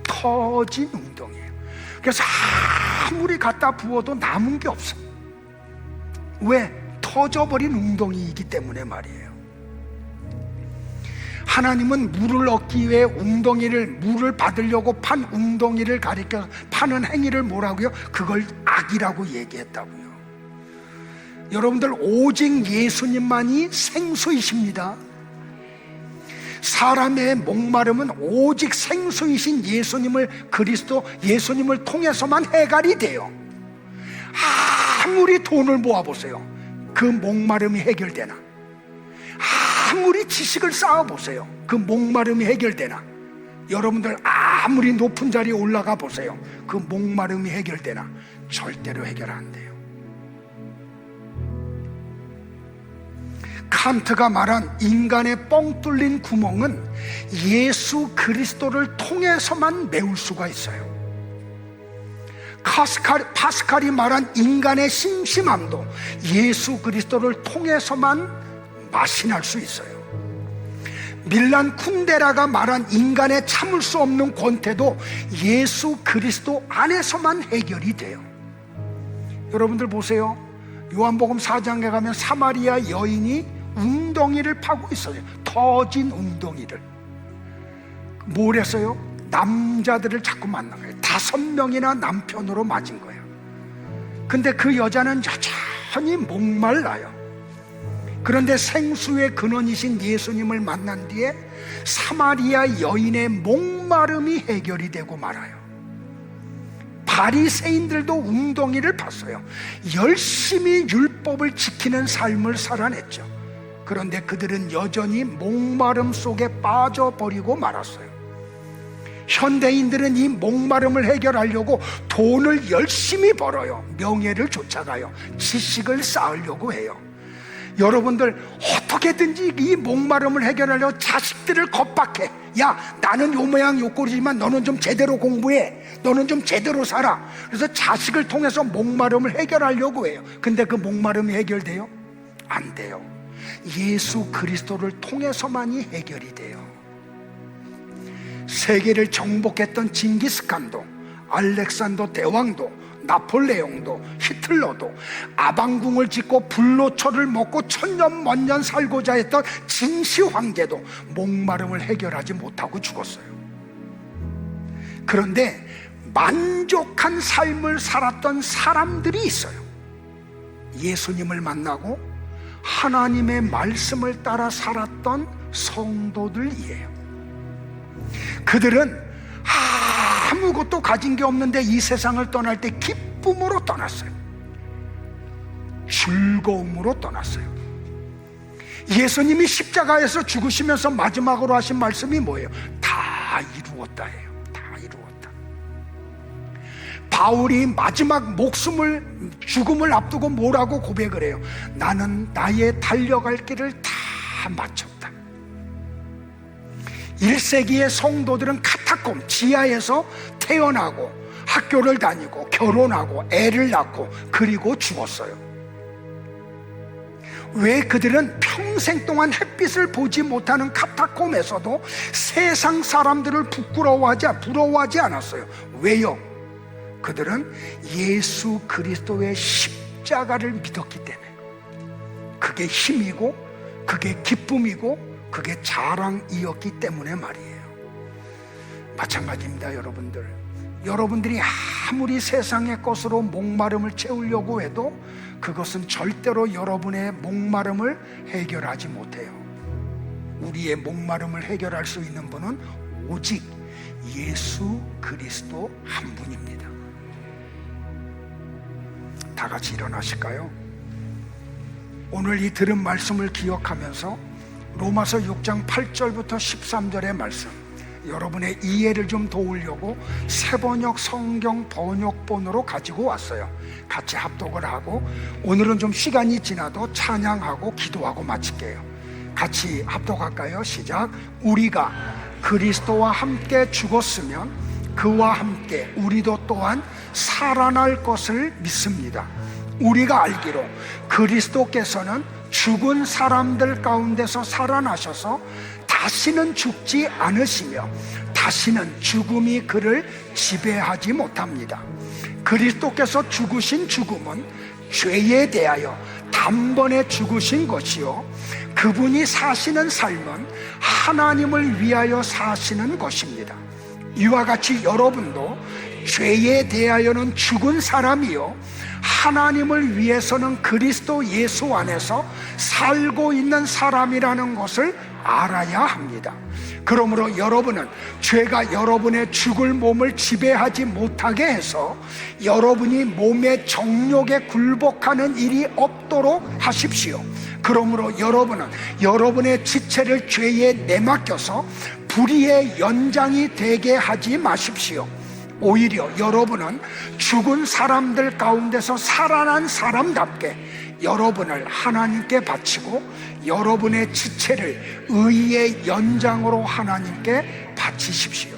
터진 웅덩이에요. 그래서 아무리 갖다 부어도 남은 게 없어. 왜? 터져버린 웅덩이이기 때문에 말이에요. 하나님은 물을 얻기 위해 물을 받으려고 판 웅덩이를 가리켜 파는 행위를 뭐라고요? 그걸 악이라고 얘기했다고요. 여러분들, 오직 예수님만이 생수이십니다. 사람의 목마름은 오직 생수이신 예수님을 통해서만 해결이 돼요. 아무리 돈을 모아보세요, 그 목마름이 해결되나? 아무리 지식을 쌓아보세요, 그 목마름이 해결되나? 여러분들 아무리 높은 자리에 올라가 보세요, 그 목마름이 해결되나? 절대로 해결 안 돼요. 칸트가 말한 인간의 뻥 뚫린 구멍은 예수 그리스도를 통해서만 메울 수가 있어요. 파스칼이 말한 인간의 심심함도 예수 그리스도를 통해서만 마신할 수 있어요. 밀란 쿤데라가 말한 인간의 참을 수 없는 권태도 예수 그리스도 안에서만 해결이 돼요. 여러분들 보세요. 요한복음 4장에 가면 사마리아 여인이 웅덩이를 파고 있어요. 터진 웅덩이를. 뭘 했어요? 남자들을 자꾸 만난 거예요. 5명이나 남편으로 맞은 거예요. 근데 그 여자는 여전히 목말라요. 그런데 생수의 근원이신 예수님을 만난 뒤에 사마리아 여인의 목마름이 해결이 되고 말아요. 바리새인들도 웅덩이를 팠어요. 열심히 율법을 지키는 삶을 살아냈죠. 그런데 그들은 여전히 목마름 속에 빠져버리고 말았어요. 현대인들은 이 목마름을 해결하려고 돈을 열심히 벌어요. 명예를 쫓아가요. 지식을 쌓으려고 해요. 여러분들, 어떻게든지 이 목마름을 해결하려고 자식들을 겁박해. 야, 나는 요 모양 요 꼴이지만 너는 좀 제대로 공부해, 너는 좀 제대로 살아. 그래서 자식을 통해서 목마름을 해결하려고 해요. 근데 그 목마름이 해결돼요? 안 돼요. 예수 그리스도를 통해서만이 해결이 돼요. 세계를 정복했던 징기스칸도, 알렉산더 대왕도, 나폴레옹도, 히틀러도, 아방궁을 짓고 불로초를 먹고 천년만년 살고자 했던 진시 황제도 목마름을 해결하지 못하고 죽었어요. 그런데 만족한 삶을 살았던 사람들이 있어요. 예수님을 만나고 하나님의 말씀을 따라 살았던 성도들이에요. 그들은 아무것도 가진 게 없는데 이 세상을 떠날 때 기쁨으로 떠났어요. 즐거움으로 떠났어요. 예수님이 십자가에서 죽으시면서 마지막으로 하신 말씀이 뭐예요? 다 이루었다예요. 다 이루었다. 바울이 마지막 죽음을 앞두고 뭐라고 고백을 해요? 나는 나의 달려갈 길을 다 마쳤다. 1세기의 성도들은 카타콤, 지하에서 태어나고 학교를 다니고 결혼하고 애를 낳고 그리고 죽었어요. 왜? 그들은 평생 동안 햇빛을 보지 못하는 카타콤에서도 세상 사람들을 부러워하지 않았어요. 왜요? 그들은 예수 그리스도의 십자가를 믿었기 때문에. 그게 힘이고 그게 기쁨이고 그게 자랑이었기 때문에 말이에요. 마찬가지입니다. 여러분들이 아무리 세상의 것으로 목마름을 채우려고 해도 그것은 절대로 여러분의 목마름을 해결하지 못해요. 우리의 목마름을 해결할 수 있는 분은 오직 예수 그리스도 한 분입니다. 다 같이 일어나실까요? 오늘 이 들은 말씀을 기억하면서 로마서 6장 8절부터 13절의 말씀, 여러분의 이해를 좀 도우려고 새번역 성경 번역본으로 가지고 왔어요. 같이 합독을 하고 오늘은 좀 시간이 지나도 찬양하고 기도하고 마칠게요. 같이 합독할까요? 시작. 우리가 그리스도와 함께 죽었으면 그와 함께 우리도 또한 살아날 것을 믿습니다. 우리가 알기로 그리스도께서는 죽은 사람들 가운데서 살아나셔서 다시는 죽지 않으시며 다시는 죽음이 그를 지배하지 못합니다. 그리스도께서 죽으신 죽음은 죄에 대하여 단번에 죽으신 것이요, 그분이 사시는 삶은 하나님을 위하여 사시는 것입니다. 이와 같이 여러분도 죄에 대하여는 죽은 사람이요, 하나님을 위해서는 그리스도 예수 안에서 살고 있는 사람이라는 것을 알아야 합니다. 그러므로 여러분은 죄가 여러분의 죽을 몸을 지배하지 못하게 해서 여러분이 몸의 정욕에 굴복하는 일이 없도록 하십시오. 그러므로 여러분은 여러분의 지체를 죄에 내맡겨서 불의의 연장이 되게 하지 마십시오. 오히려 여러분은 죽은 사람들 가운데서 살아난 사람답게 여러분을 하나님께 바치고 여러분의 지체를 의의 연장으로 하나님께 바치십시오.